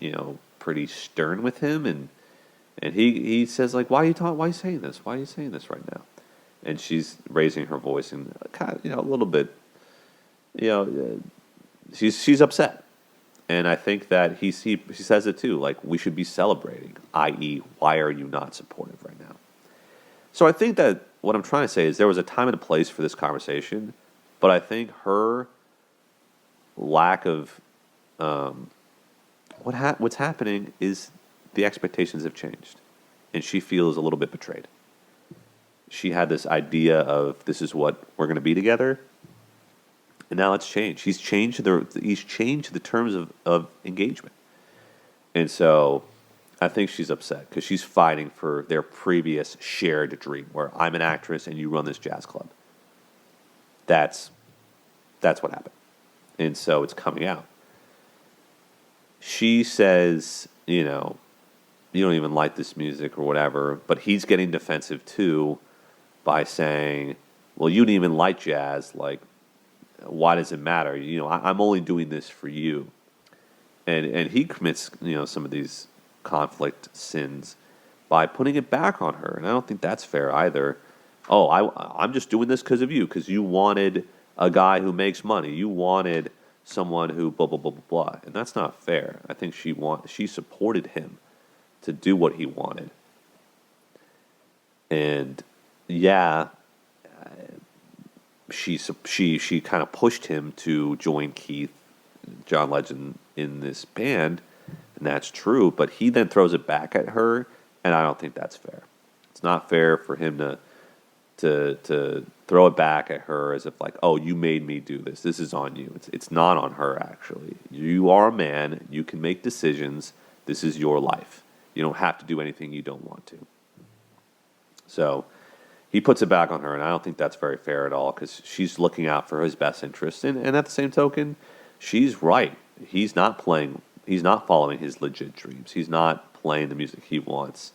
A: pretty stern with him. And he says, like, why are you saying this? Why are you saying this right now? And she's raising her voice and kind of, a little bit, she's upset. And I think that she says it too, like, we should be celebrating, i.e., why are you not supportive right now? So I think that what I'm trying to say is there was a time and a place for this conversation, but I think her lack of what's happening is the expectations have changed, and she feels a little bit betrayed. She had this idea of this is what we're going to be together, and now it's changed. He's changed the terms of engagement, and so I think she's upset because she's fighting for their previous shared dream, where I'm an actress and you run this jazz club. That's what happened, and so it's coming out. She says, you don't even like this music or whatever, but he's getting defensive too by saying, well, you didn't even like jazz, like, why does it matter? I'm only doing this for you. And he commits, some of these conflict sins by putting it back on her. And I don't think that's fair either. Oh, I'm just doing this because of you, because you wanted a guy who makes money. You wanted someone who blah, blah, blah, blah, blah. And that's not fair. I think she supported him to do what he wanted. And yeah, she kind of pushed him to join Keith, John Legend, in this band, and that's true. But he then throws it back at her, and I don't think that's fair. It's not fair for him to throw it back at her as if like, oh, you made me do this. This is on you. It's not on her, actually. You are a man. You can make decisions. This is your life. You don't have to do anything you don't want to. So he puts it back on her, and I don't think that's very fair at all because she's looking out for his best interest. And at the same token, she's right. He's not following his legit dreams. He's not playing the music he wants.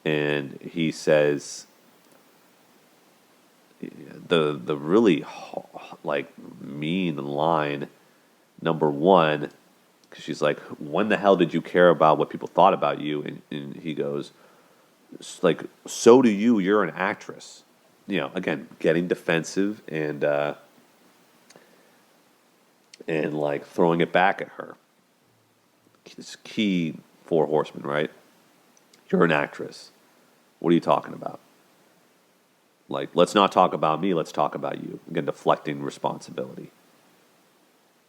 A: And he says the really like mean line, number one, because she's like, when the hell did you care about what people thought about you? And he goes, like, so do you. You're an actress. Again, getting defensive and like throwing it back at her. It's key Four Horsemen, right? You're an actress. What are you talking about? Like, let's not talk about me. Let's talk about you. Again, deflecting responsibility.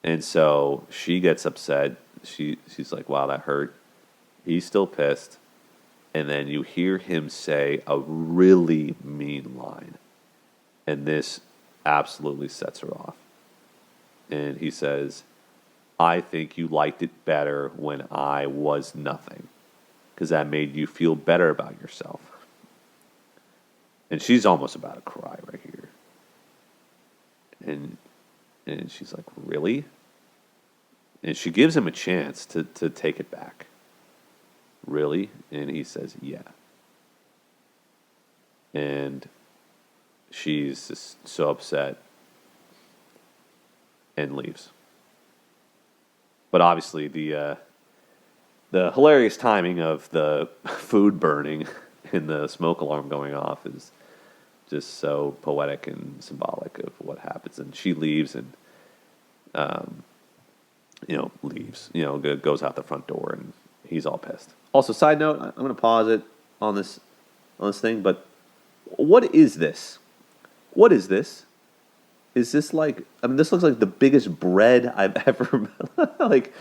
A: And so she gets upset. She's like, wow, that hurt. He's still pissed. And then you hear him say a really mean line. And this absolutely sets her off. And he says, I think you liked it better when I was nothing, because that made you feel better about yourself. And she's almost about to cry right here. And she's like, really? And she gives him a chance to take it back. Really? And he says, yeah. And she's just so upset and leaves. But obviously the hilarious timing of the food burning and the smoke alarm going off is just so poetic and symbolic of what happens. And she leaves and, goes out the front door, and he's all pissed. Also, side note, I'm going to pause it on this thing, but what is this? What is this? is this like? I mean, this looks like the biggest bread I've ever like.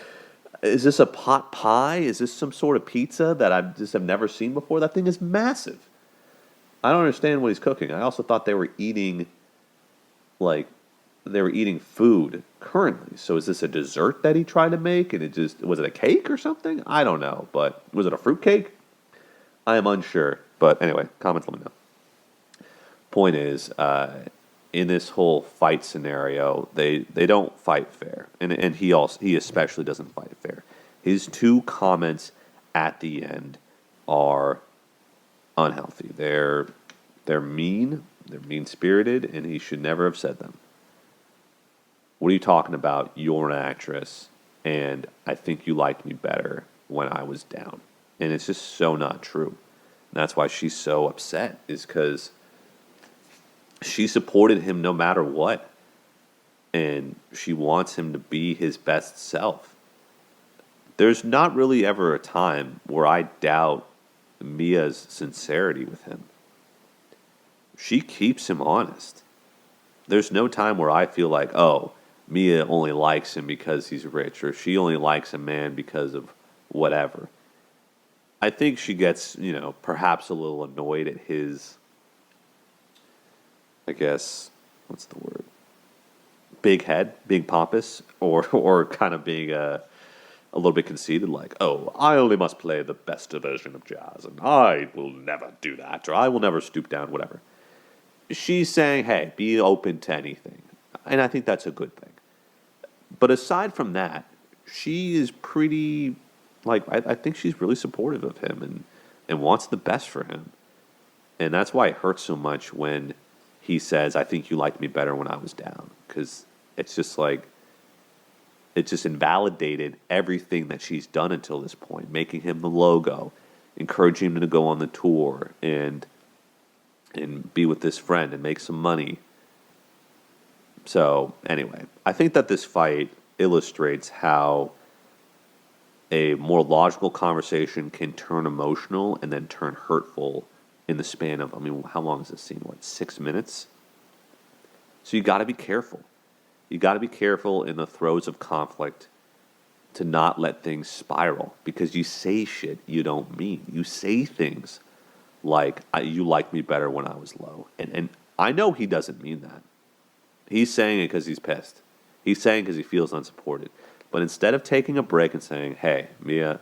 A: Is this a pot pie? Is this some sort of pizza that I just have never seen before? That thing is massive. I don't understand what he's cooking. I also thought like they were eating food currently. So is this a dessert that he tried to make and it just was it a cake or something? I don't know, but was it a fruit cake? I am unsure. But anyway, comments let me know. Point is, in this whole fight scenario, they don't fight fair. And he especially doesn't fight fair. His two comments at the end are unhealthy. They're mean, they're mean-spirited, and he should never have said them. What are you talking about? You're an actress, and I think you liked me better when I was down. And it's just so not true. And that's why she's so upset, is because she supported him no matter what. And she wants him to be his best self. There's not really ever a time where I doubt Mia's sincerity with him. She keeps him honest. There's no time where I feel like, oh, Mia only likes him because he's rich, or she only likes a man because of whatever. I think she gets, perhaps a little annoyed at his, I guess, what's the word? Big head, being pompous, or kind of being a little bit conceited, like, oh, I only must play the best version of jazz, and I will never do that, or I will never stoop down, whatever. She's saying, hey, be open to anything. And I think that's a good thing. But aside from that, she is pretty, I think she's really supportive of him and wants the best for him. And that's why it hurts so much when he says, I think you liked me better when I was down. Because it's just like, it just invalidated everything that she's done until this point, making him the logo, encouraging him to go on the tour, and be with this friend and make some money. So, anyway, I think that this fight illustrates how a more logical conversation can turn emotional and then turn hurtful in the span of, how long is this scene? 6 minutes? So you got to be careful. You got to be careful in the throes of conflict to not let things spiral, because you say shit you don't mean. You say things like, you liked me better when I was low. And I know he doesn't mean that. He's saying it because he's pissed. He's saying because he feels unsupported. But instead of taking a break and saying, hey, Mia,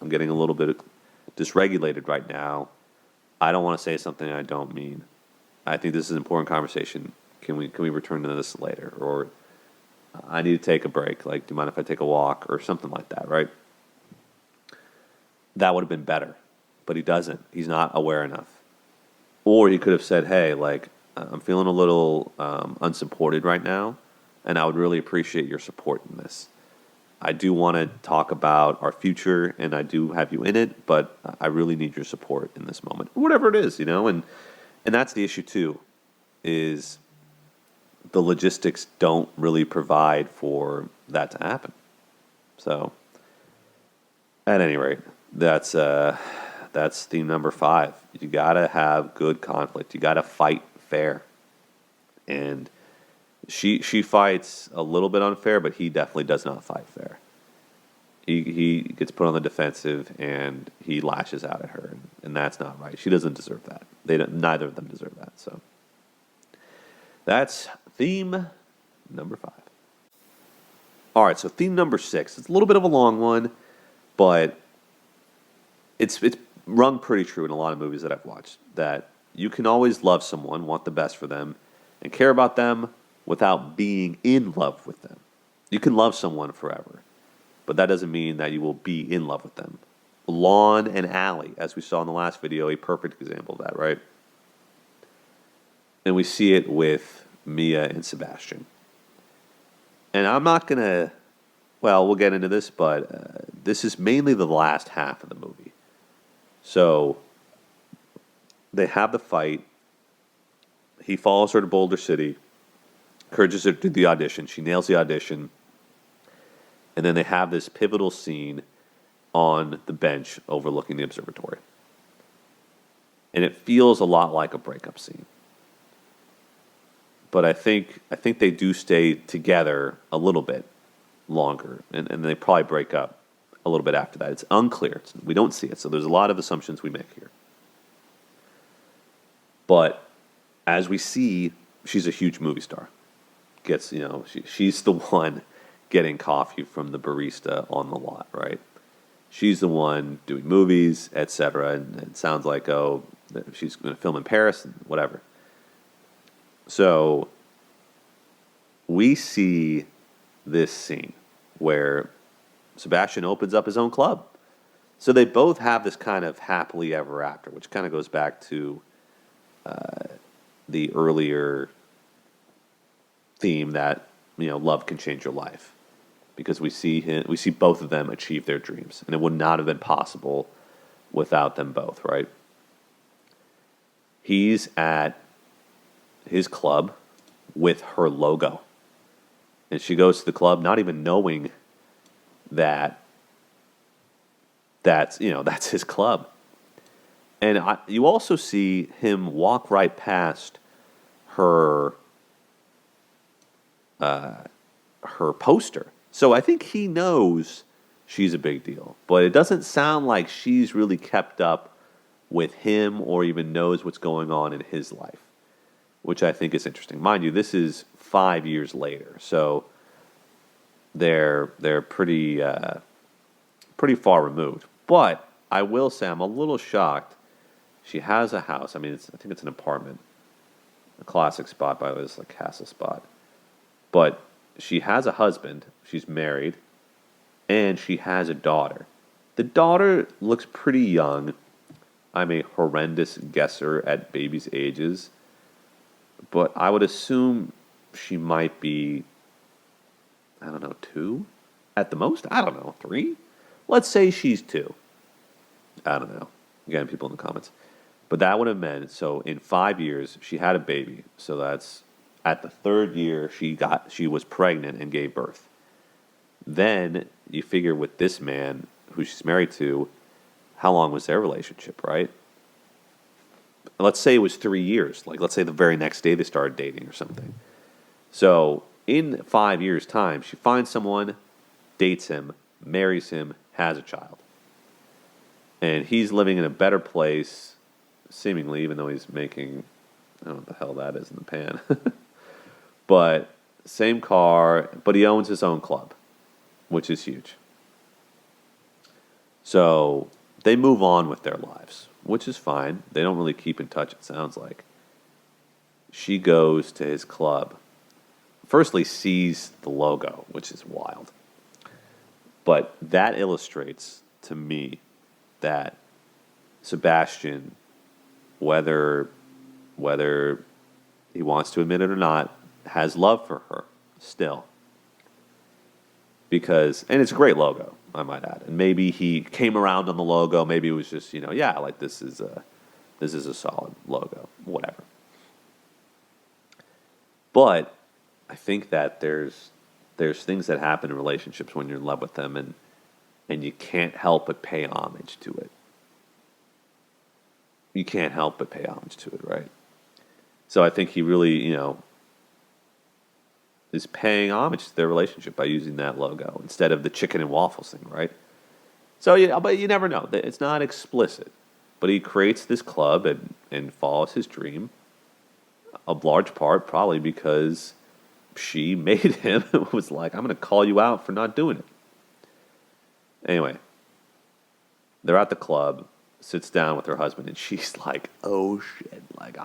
A: I'm getting a little bit dysregulated right now. I don't want to say something I don't mean. I think this is an important conversation. Can we return to this later? Or I need to take a break. Like, do you mind if I take a walk? Or something like that, right? That would have been better. But he doesn't. He's not aware enough. Or he could have said, hey, I'm feeling a little unsupported right now, and I would really appreciate your support in this. I do want to talk about our future, and I do have you in it, but I really need your support in this moment. Whatever it is, and that's the issue too, is the logistics don't really provide for that to happen. So, at any rate, that's theme number 5. You gotta have good conflict. You gotta fight fair. And she fights a little bit unfair, but he definitely does not fight fair. He gets put on the defensive and he lashes out at her, and that's not right. She doesn't deserve that. Neither of them deserve that. So that's theme number 5. All right, so theme number 6. It's a little bit of a long one, but it's rung pretty true in a lot of movies that I've watched, that you can always love someone, want the best for them, and care about them without being in love with them. You can love someone forever, but that doesn't mean that you will be in love with them. Lon and Allie, as we saw in the last video, a perfect example of that, right? And we see it with Mia and Sebastian. And I'm not going to, we'll get into this, but this is mainly the last half of the movie. So they have the fight. He follows her to Boulder City, encourages her to do the audition. She nails the audition. And then they have this pivotal scene on the bench overlooking the observatory. And it feels a lot like a breakup scene. but I think they do stay together a little bit longer, and they probably break up a little bit after that. It's unclear. We don't see it, so there's a lot of assumptions we make here. But as we see, she's a huge movie star. She's the one getting coffee from the barista on the lot, right? She's the one doing movies, etc. And it sounds like, oh, she's going to film in Paris and whatever. So we see this scene where Sebastian opens up his own club. So they both have this kind of happily ever after, which kind of goes back to the earlier theme that love can change your life, because we see both of them achieve their dreams, and it would not have been possible without them both, right? He's at his club with her logo, and she goes to the club not even knowing that that's his club. And you also see him walk right past her poster. So I think he knows she's a big deal, but it doesn't sound like she's really kept up with him or even knows what's going on in his life, which I think is interesting. Mind you, this is 5 years later, so they're pretty far removed. But I will say I'm a little shocked. She has a house. I think it's an apartment, a classic spot, by the way. It's like castle spot. But she has a husband. She's married, and she has a daughter. The daughter looks pretty young. I'm a horrendous guesser at babies' ages, but I would assume she might be, I don't know, 2 at the most. I don't know, 3. Let's say she's 2. I don't know. Again, people in the comments. But that would have meant, so in 5 years, she had a baby. So that's at the 3rd year, she was pregnant and gave birth. Then you figure with this man who she's married to, how long was their relationship, right? Let's say it was 3 years. Like, let's say the very next day they started dating or something. So in 5 years' time, she finds someone, dates him, marries him, has a child. And he's living in a better place, seemingly, even though he's making, I don't know what the hell that is in the pan. But same car, but he owns his own club, which is huge. So they move on with their lives, which is fine. They don't really keep in touch, it sounds like. She goes to his club. Firstly, sees the logo, which is wild. But that illustrates to me that Sebastian, whether he wants to admit it or not, has love for her still. And it's a great logo, I might add. And maybe he came around on the logo. Maybe it was just, this is a solid logo, whatever. But I think that there's things that happen in relationships when you're in love with them, and you can't help but pay homage to it. You can't help but pay homage to it, right? So I think he really, is paying homage to their relationship by using that logo instead of the chicken and waffles thing, right? So, but you never know. It's not explicit. But he creates this club and follows his dream, a large part probably because she made him. Was like, I'm going to call you out for not doing it. Anyway, they're at the club, sits down with her husband, and she's like, oh shit, like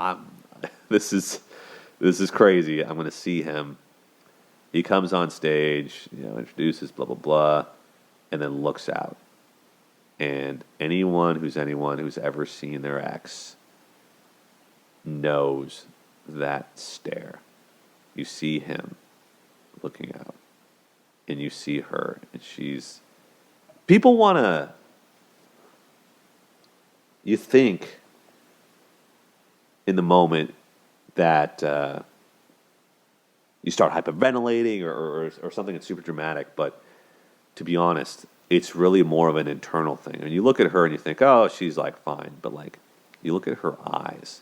A: this is crazy. I'm going to see him. He comes on stage, introduces, blah, blah, blah, and then looks out. And anyone who's ever seen their ex knows that stare. You see him looking out, and you see her, and people want to, you think in the moment that you start hyperventilating or something that's super dramatic, but to be honest, it's really more of an internal thing. And you look at her and you think, oh, she's like fine, but like you look at her eyes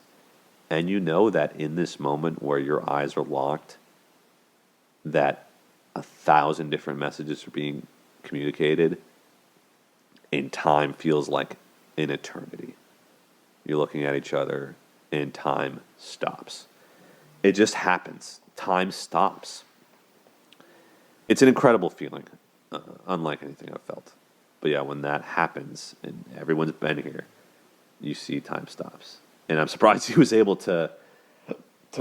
A: And you know that in this moment where your eyes are locked, that 1,000 different messages are being communicated, and time feels like an eternity. You're looking at each other, and time stops. It just happens. Time stops. It's an incredible feeling, unlike anything I've felt. But yeah, when that happens, and everyone's been here, you see time stops. And I'm surprised he was able to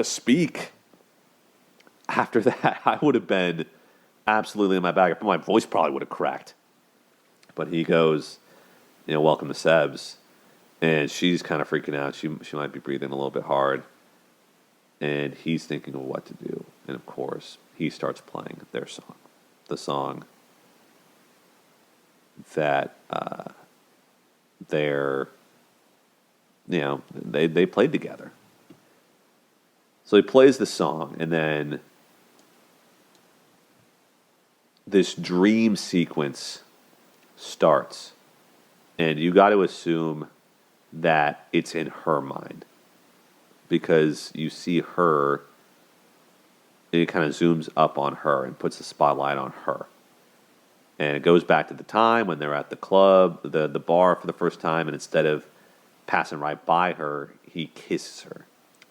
A: speak after that. I would have been absolutely in my bag. My voice probably would have cracked. But he goes, welcome to Sebs. And she's kind of freaking out. She might be breathing a little bit hard. And he's thinking of what to do. And of course, he starts playing their song. The song that they played together. So he plays the song, and then this dream sequence starts. And you got to assume that it's in her mind, because you see her, it kind of zooms up on her and puts the spotlight on her. And it goes back to the time when they're at the club, the bar for the first time, and instead of passing right by her, he kisses her.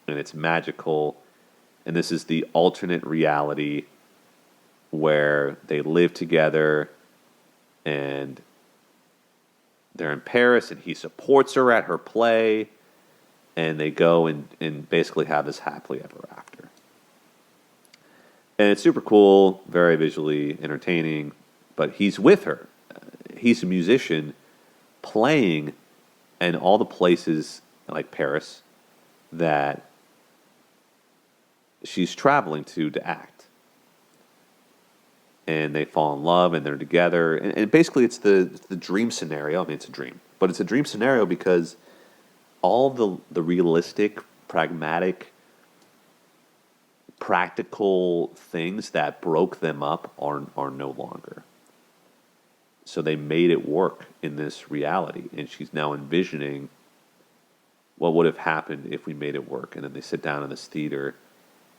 A: And it's magical. And this is the alternate reality where they live together and they're in Paris, and he supports her at her play, and they go and basically have this happily ever after. And it's super cool, very visually entertaining, but he's with her. He's a musician playing in all the places like Paris that she's traveling to act. And they fall in love, and they're together. And basically it's the dream scenario. I mean, it's a dream. But it's a dream scenario because all the realistic, pragmatic, practical things that broke them up are no longer. So they made it work in this reality. And she's now envisioning what would have happened if we made it work. And then they sit down in this theater,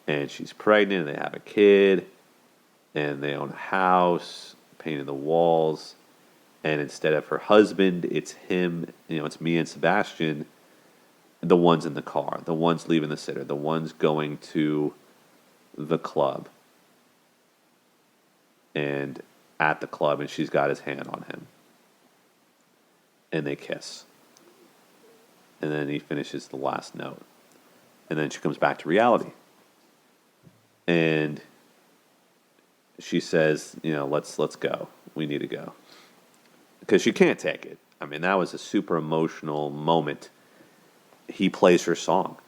A: and she's pregnant, and they have a kid, and they own a house, painting the walls, and instead of her husband, it's him, it's me and Sebastian, the ones in the car, the ones leaving the sitter, the ones going to the club. And at the club, and she's got his hand on him. And they kiss. And then he finishes the last note. And then she comes back to reality. And she says, let's go. We need to go. Because she can't take it. I mean, that was a super emotional moment. He plays her song.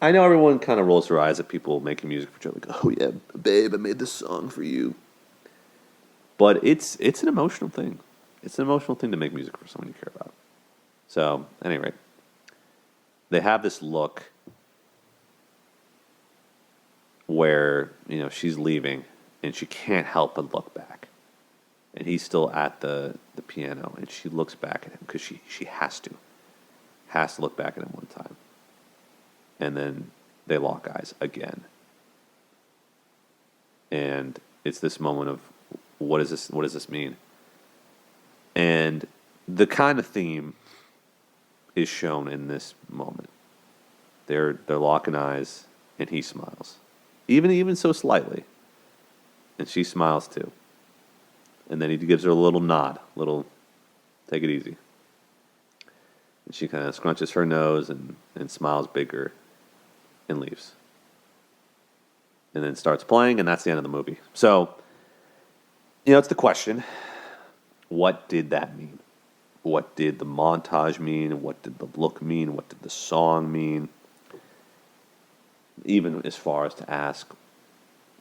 A: I know everyone kind of rolls their eyes at people making music for joy. Like, oh yeah, babe, I made this song for you. But it's an emotional thing. It's an emotional thing to make music for someone you care about. So, at any rate, they have this look where, she's leaving, and she can't help but look back. And he's still at the piano, and she looks back at him because she has to. Has to look back at him one time. And then they lock eyes again. And it's this moment of, what does this mean? And the kind of theme is shown in this moment. They're locking eyes, and he smiles. Even so slightly. And she smiles too. And then he gives her a little nod, take it easy. And she kind of scrunches her nose and smiles bigger and leaves. And then starts playing, and that's the end of the movie. So, it's the question, what did that mean? What did the montage mean? What did the look mean? What did the song mean? Even as far as to ask,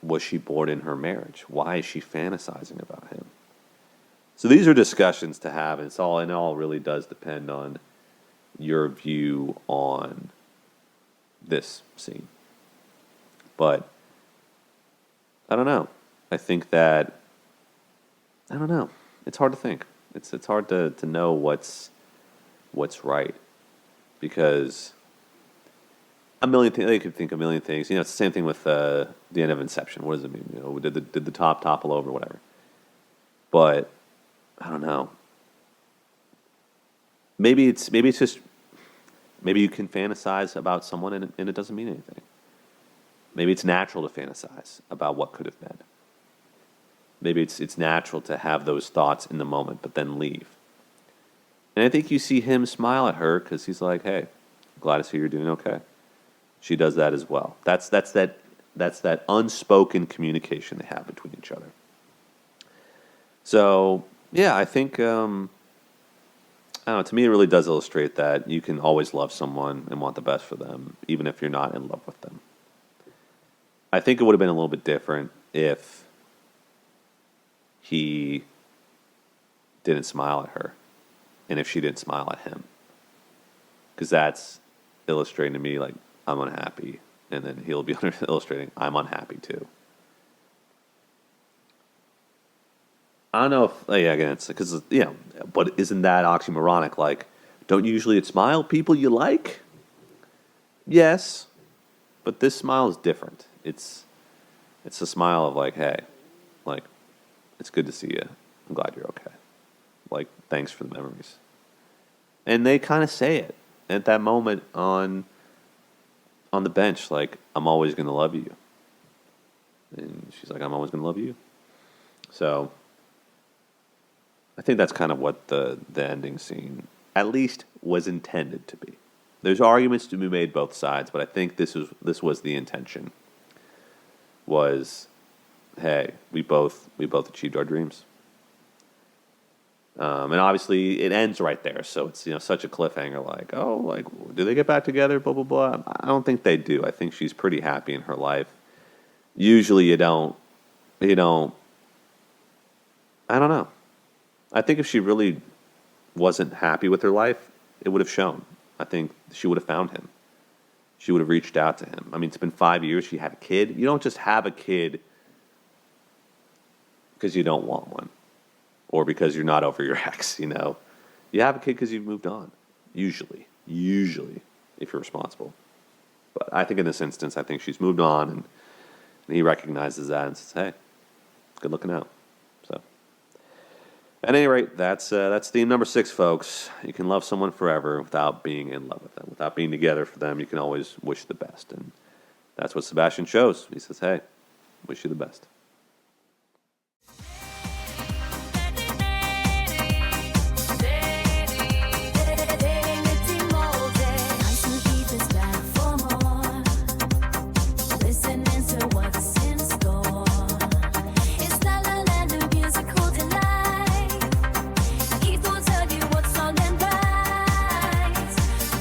A: was she bored in her marriage? Why is she fantasizing about him? So these are discussions to have, and it all really does depend on your view on this scene. But I don't know. I think that it's hard to think. It's hard to know what's right, because a million things. They could think a million things. It's the same thing with the end of Inception. What does it mean? Did the top topple over, whatever. But I don't know. Maybe it's just maybe you can fantasize about someone and it doesn't mean anything. Maybe it's natural to fantasize about what could have been. Maybe it's natural to have those thoughts in the moment, but then leave. And I think you see him smile at her because he's like, "Hey, glad to see you're doing okay." She does that as well. That's that unspoken communication they have between each other. So yeah, I think I don't know. To me, it really does illustrate that you can always love someone and want the best for them, even if you're not in love with them. I think it would have been a little bit different if he didn't smile at her, and if she didn't smile at him, because that's illustrating to me like I'm unhappy, and then he'll be illustrating I'm unhappy too. I don't know if yeah, again, it's because but isn't that oxymoronic? Like, don't you usually smile at people you like? Yes, but this smile is different. It's a smile of like, hey, like, it's good to see you. I'm glad you're okay. Like, thanks for the memories. And they kind of say it at that moment on the bench, like, I'm always going to love you. And she's like, I'm always going to love you. So I think that's kind of what the ending scene at least was intended to be. There's arguments to be made both sides, but I think this was the intention. Was, hey, we both achieved our dreams. And obviously it ends right there, so it's such a cliffhanger. Like, oh, like, do they get back together? Blah blah blah. I don't think they do. I think she's pretty happy in her life. Usually, you don't. I don't know. I think if she really wasn't happy with her life, it would have shown. I think she would have found him. She would have reached out to him. I mean, it's been 5 years. She had a kid. You don't just have a kid because you don't want one, or because you're not over your ex. You have a kid because you've moved on. Usually, if you're responsible. But I think in this instance, I think she's moved on, and he recognizes that and says, "Hey, good looking out." So, at any rate, that's theme number 6, folks. You can love someone forever without being in love with them, without being together for them. You can always wish the best, and that's what Sebastian shows. He says, "Hey, wish you the best."
B: Dating with Demoldey. Nice and deep is back for more. Listening to what's in store. It's La La Land, a musical delight. Keith will tell you what's wrong and right.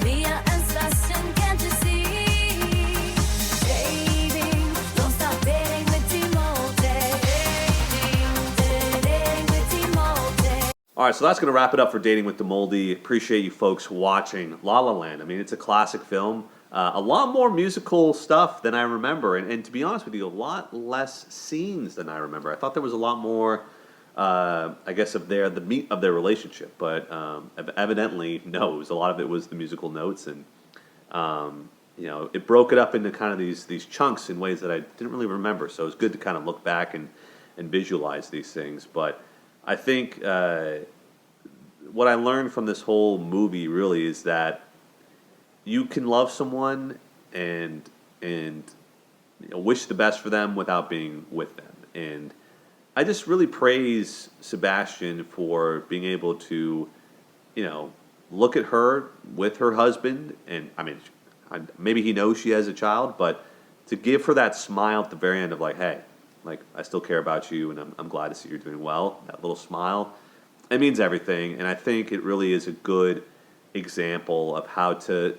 B: Mia and Sebastian, can't you see? Dating, don't stop dating with Demoldey. Dating with Demoldey.
A: All right, so that's going to wrap it up for Dating with Demoldey. Appreciate you folks watching La La Land. I mean, it's a classic film. A lot more musical stuff than I remember, and to be honest with you, a lot less scenes than I remember. I thought there was a lot more, I guess, of the meat of their relationship, but evidently, no. A lot of it was the musical notes, and it broke it up into kind of these chunks in ways that I didn't really remember. So it was good to kind of look back and visualize these things. But I think what I learned from this whole movie really is that you can love someone and wish the best for them without being with them. And I just really praise Sebastian for being able to, look at her with her husband. And I mean, maybe he knows she has a child, but to give her that smile at the very end of like, hey, like, I still care about you, and I'm glad to see you're doing well. That little smile, it means everything. And I think it really is a good example of how to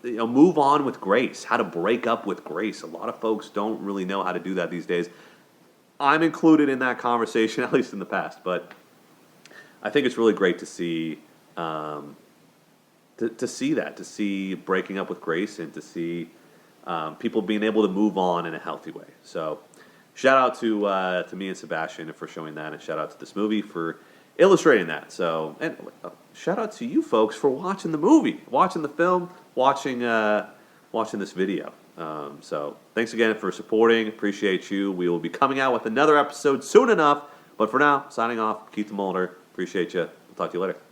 A: move on with grace, how to break up with grace. A lot of folks don't really know how to do that these days. I'm included in that conversation, at least in the past. But I think it's really great to see to see breaking up with grace, and to see people being able to move on in a healthy way. So shout out to me and Sebastian for showing that, and shout out to this movie for illustrating that. So, and shout out to you folks for watching the movie, watching the film, watching watching this video. So thanks again for supporting. Appreciate you. We will be coming out with another episode soon enough. But for now, signing off, Keith Demoldey. Appreciate you. We'll talk to you later.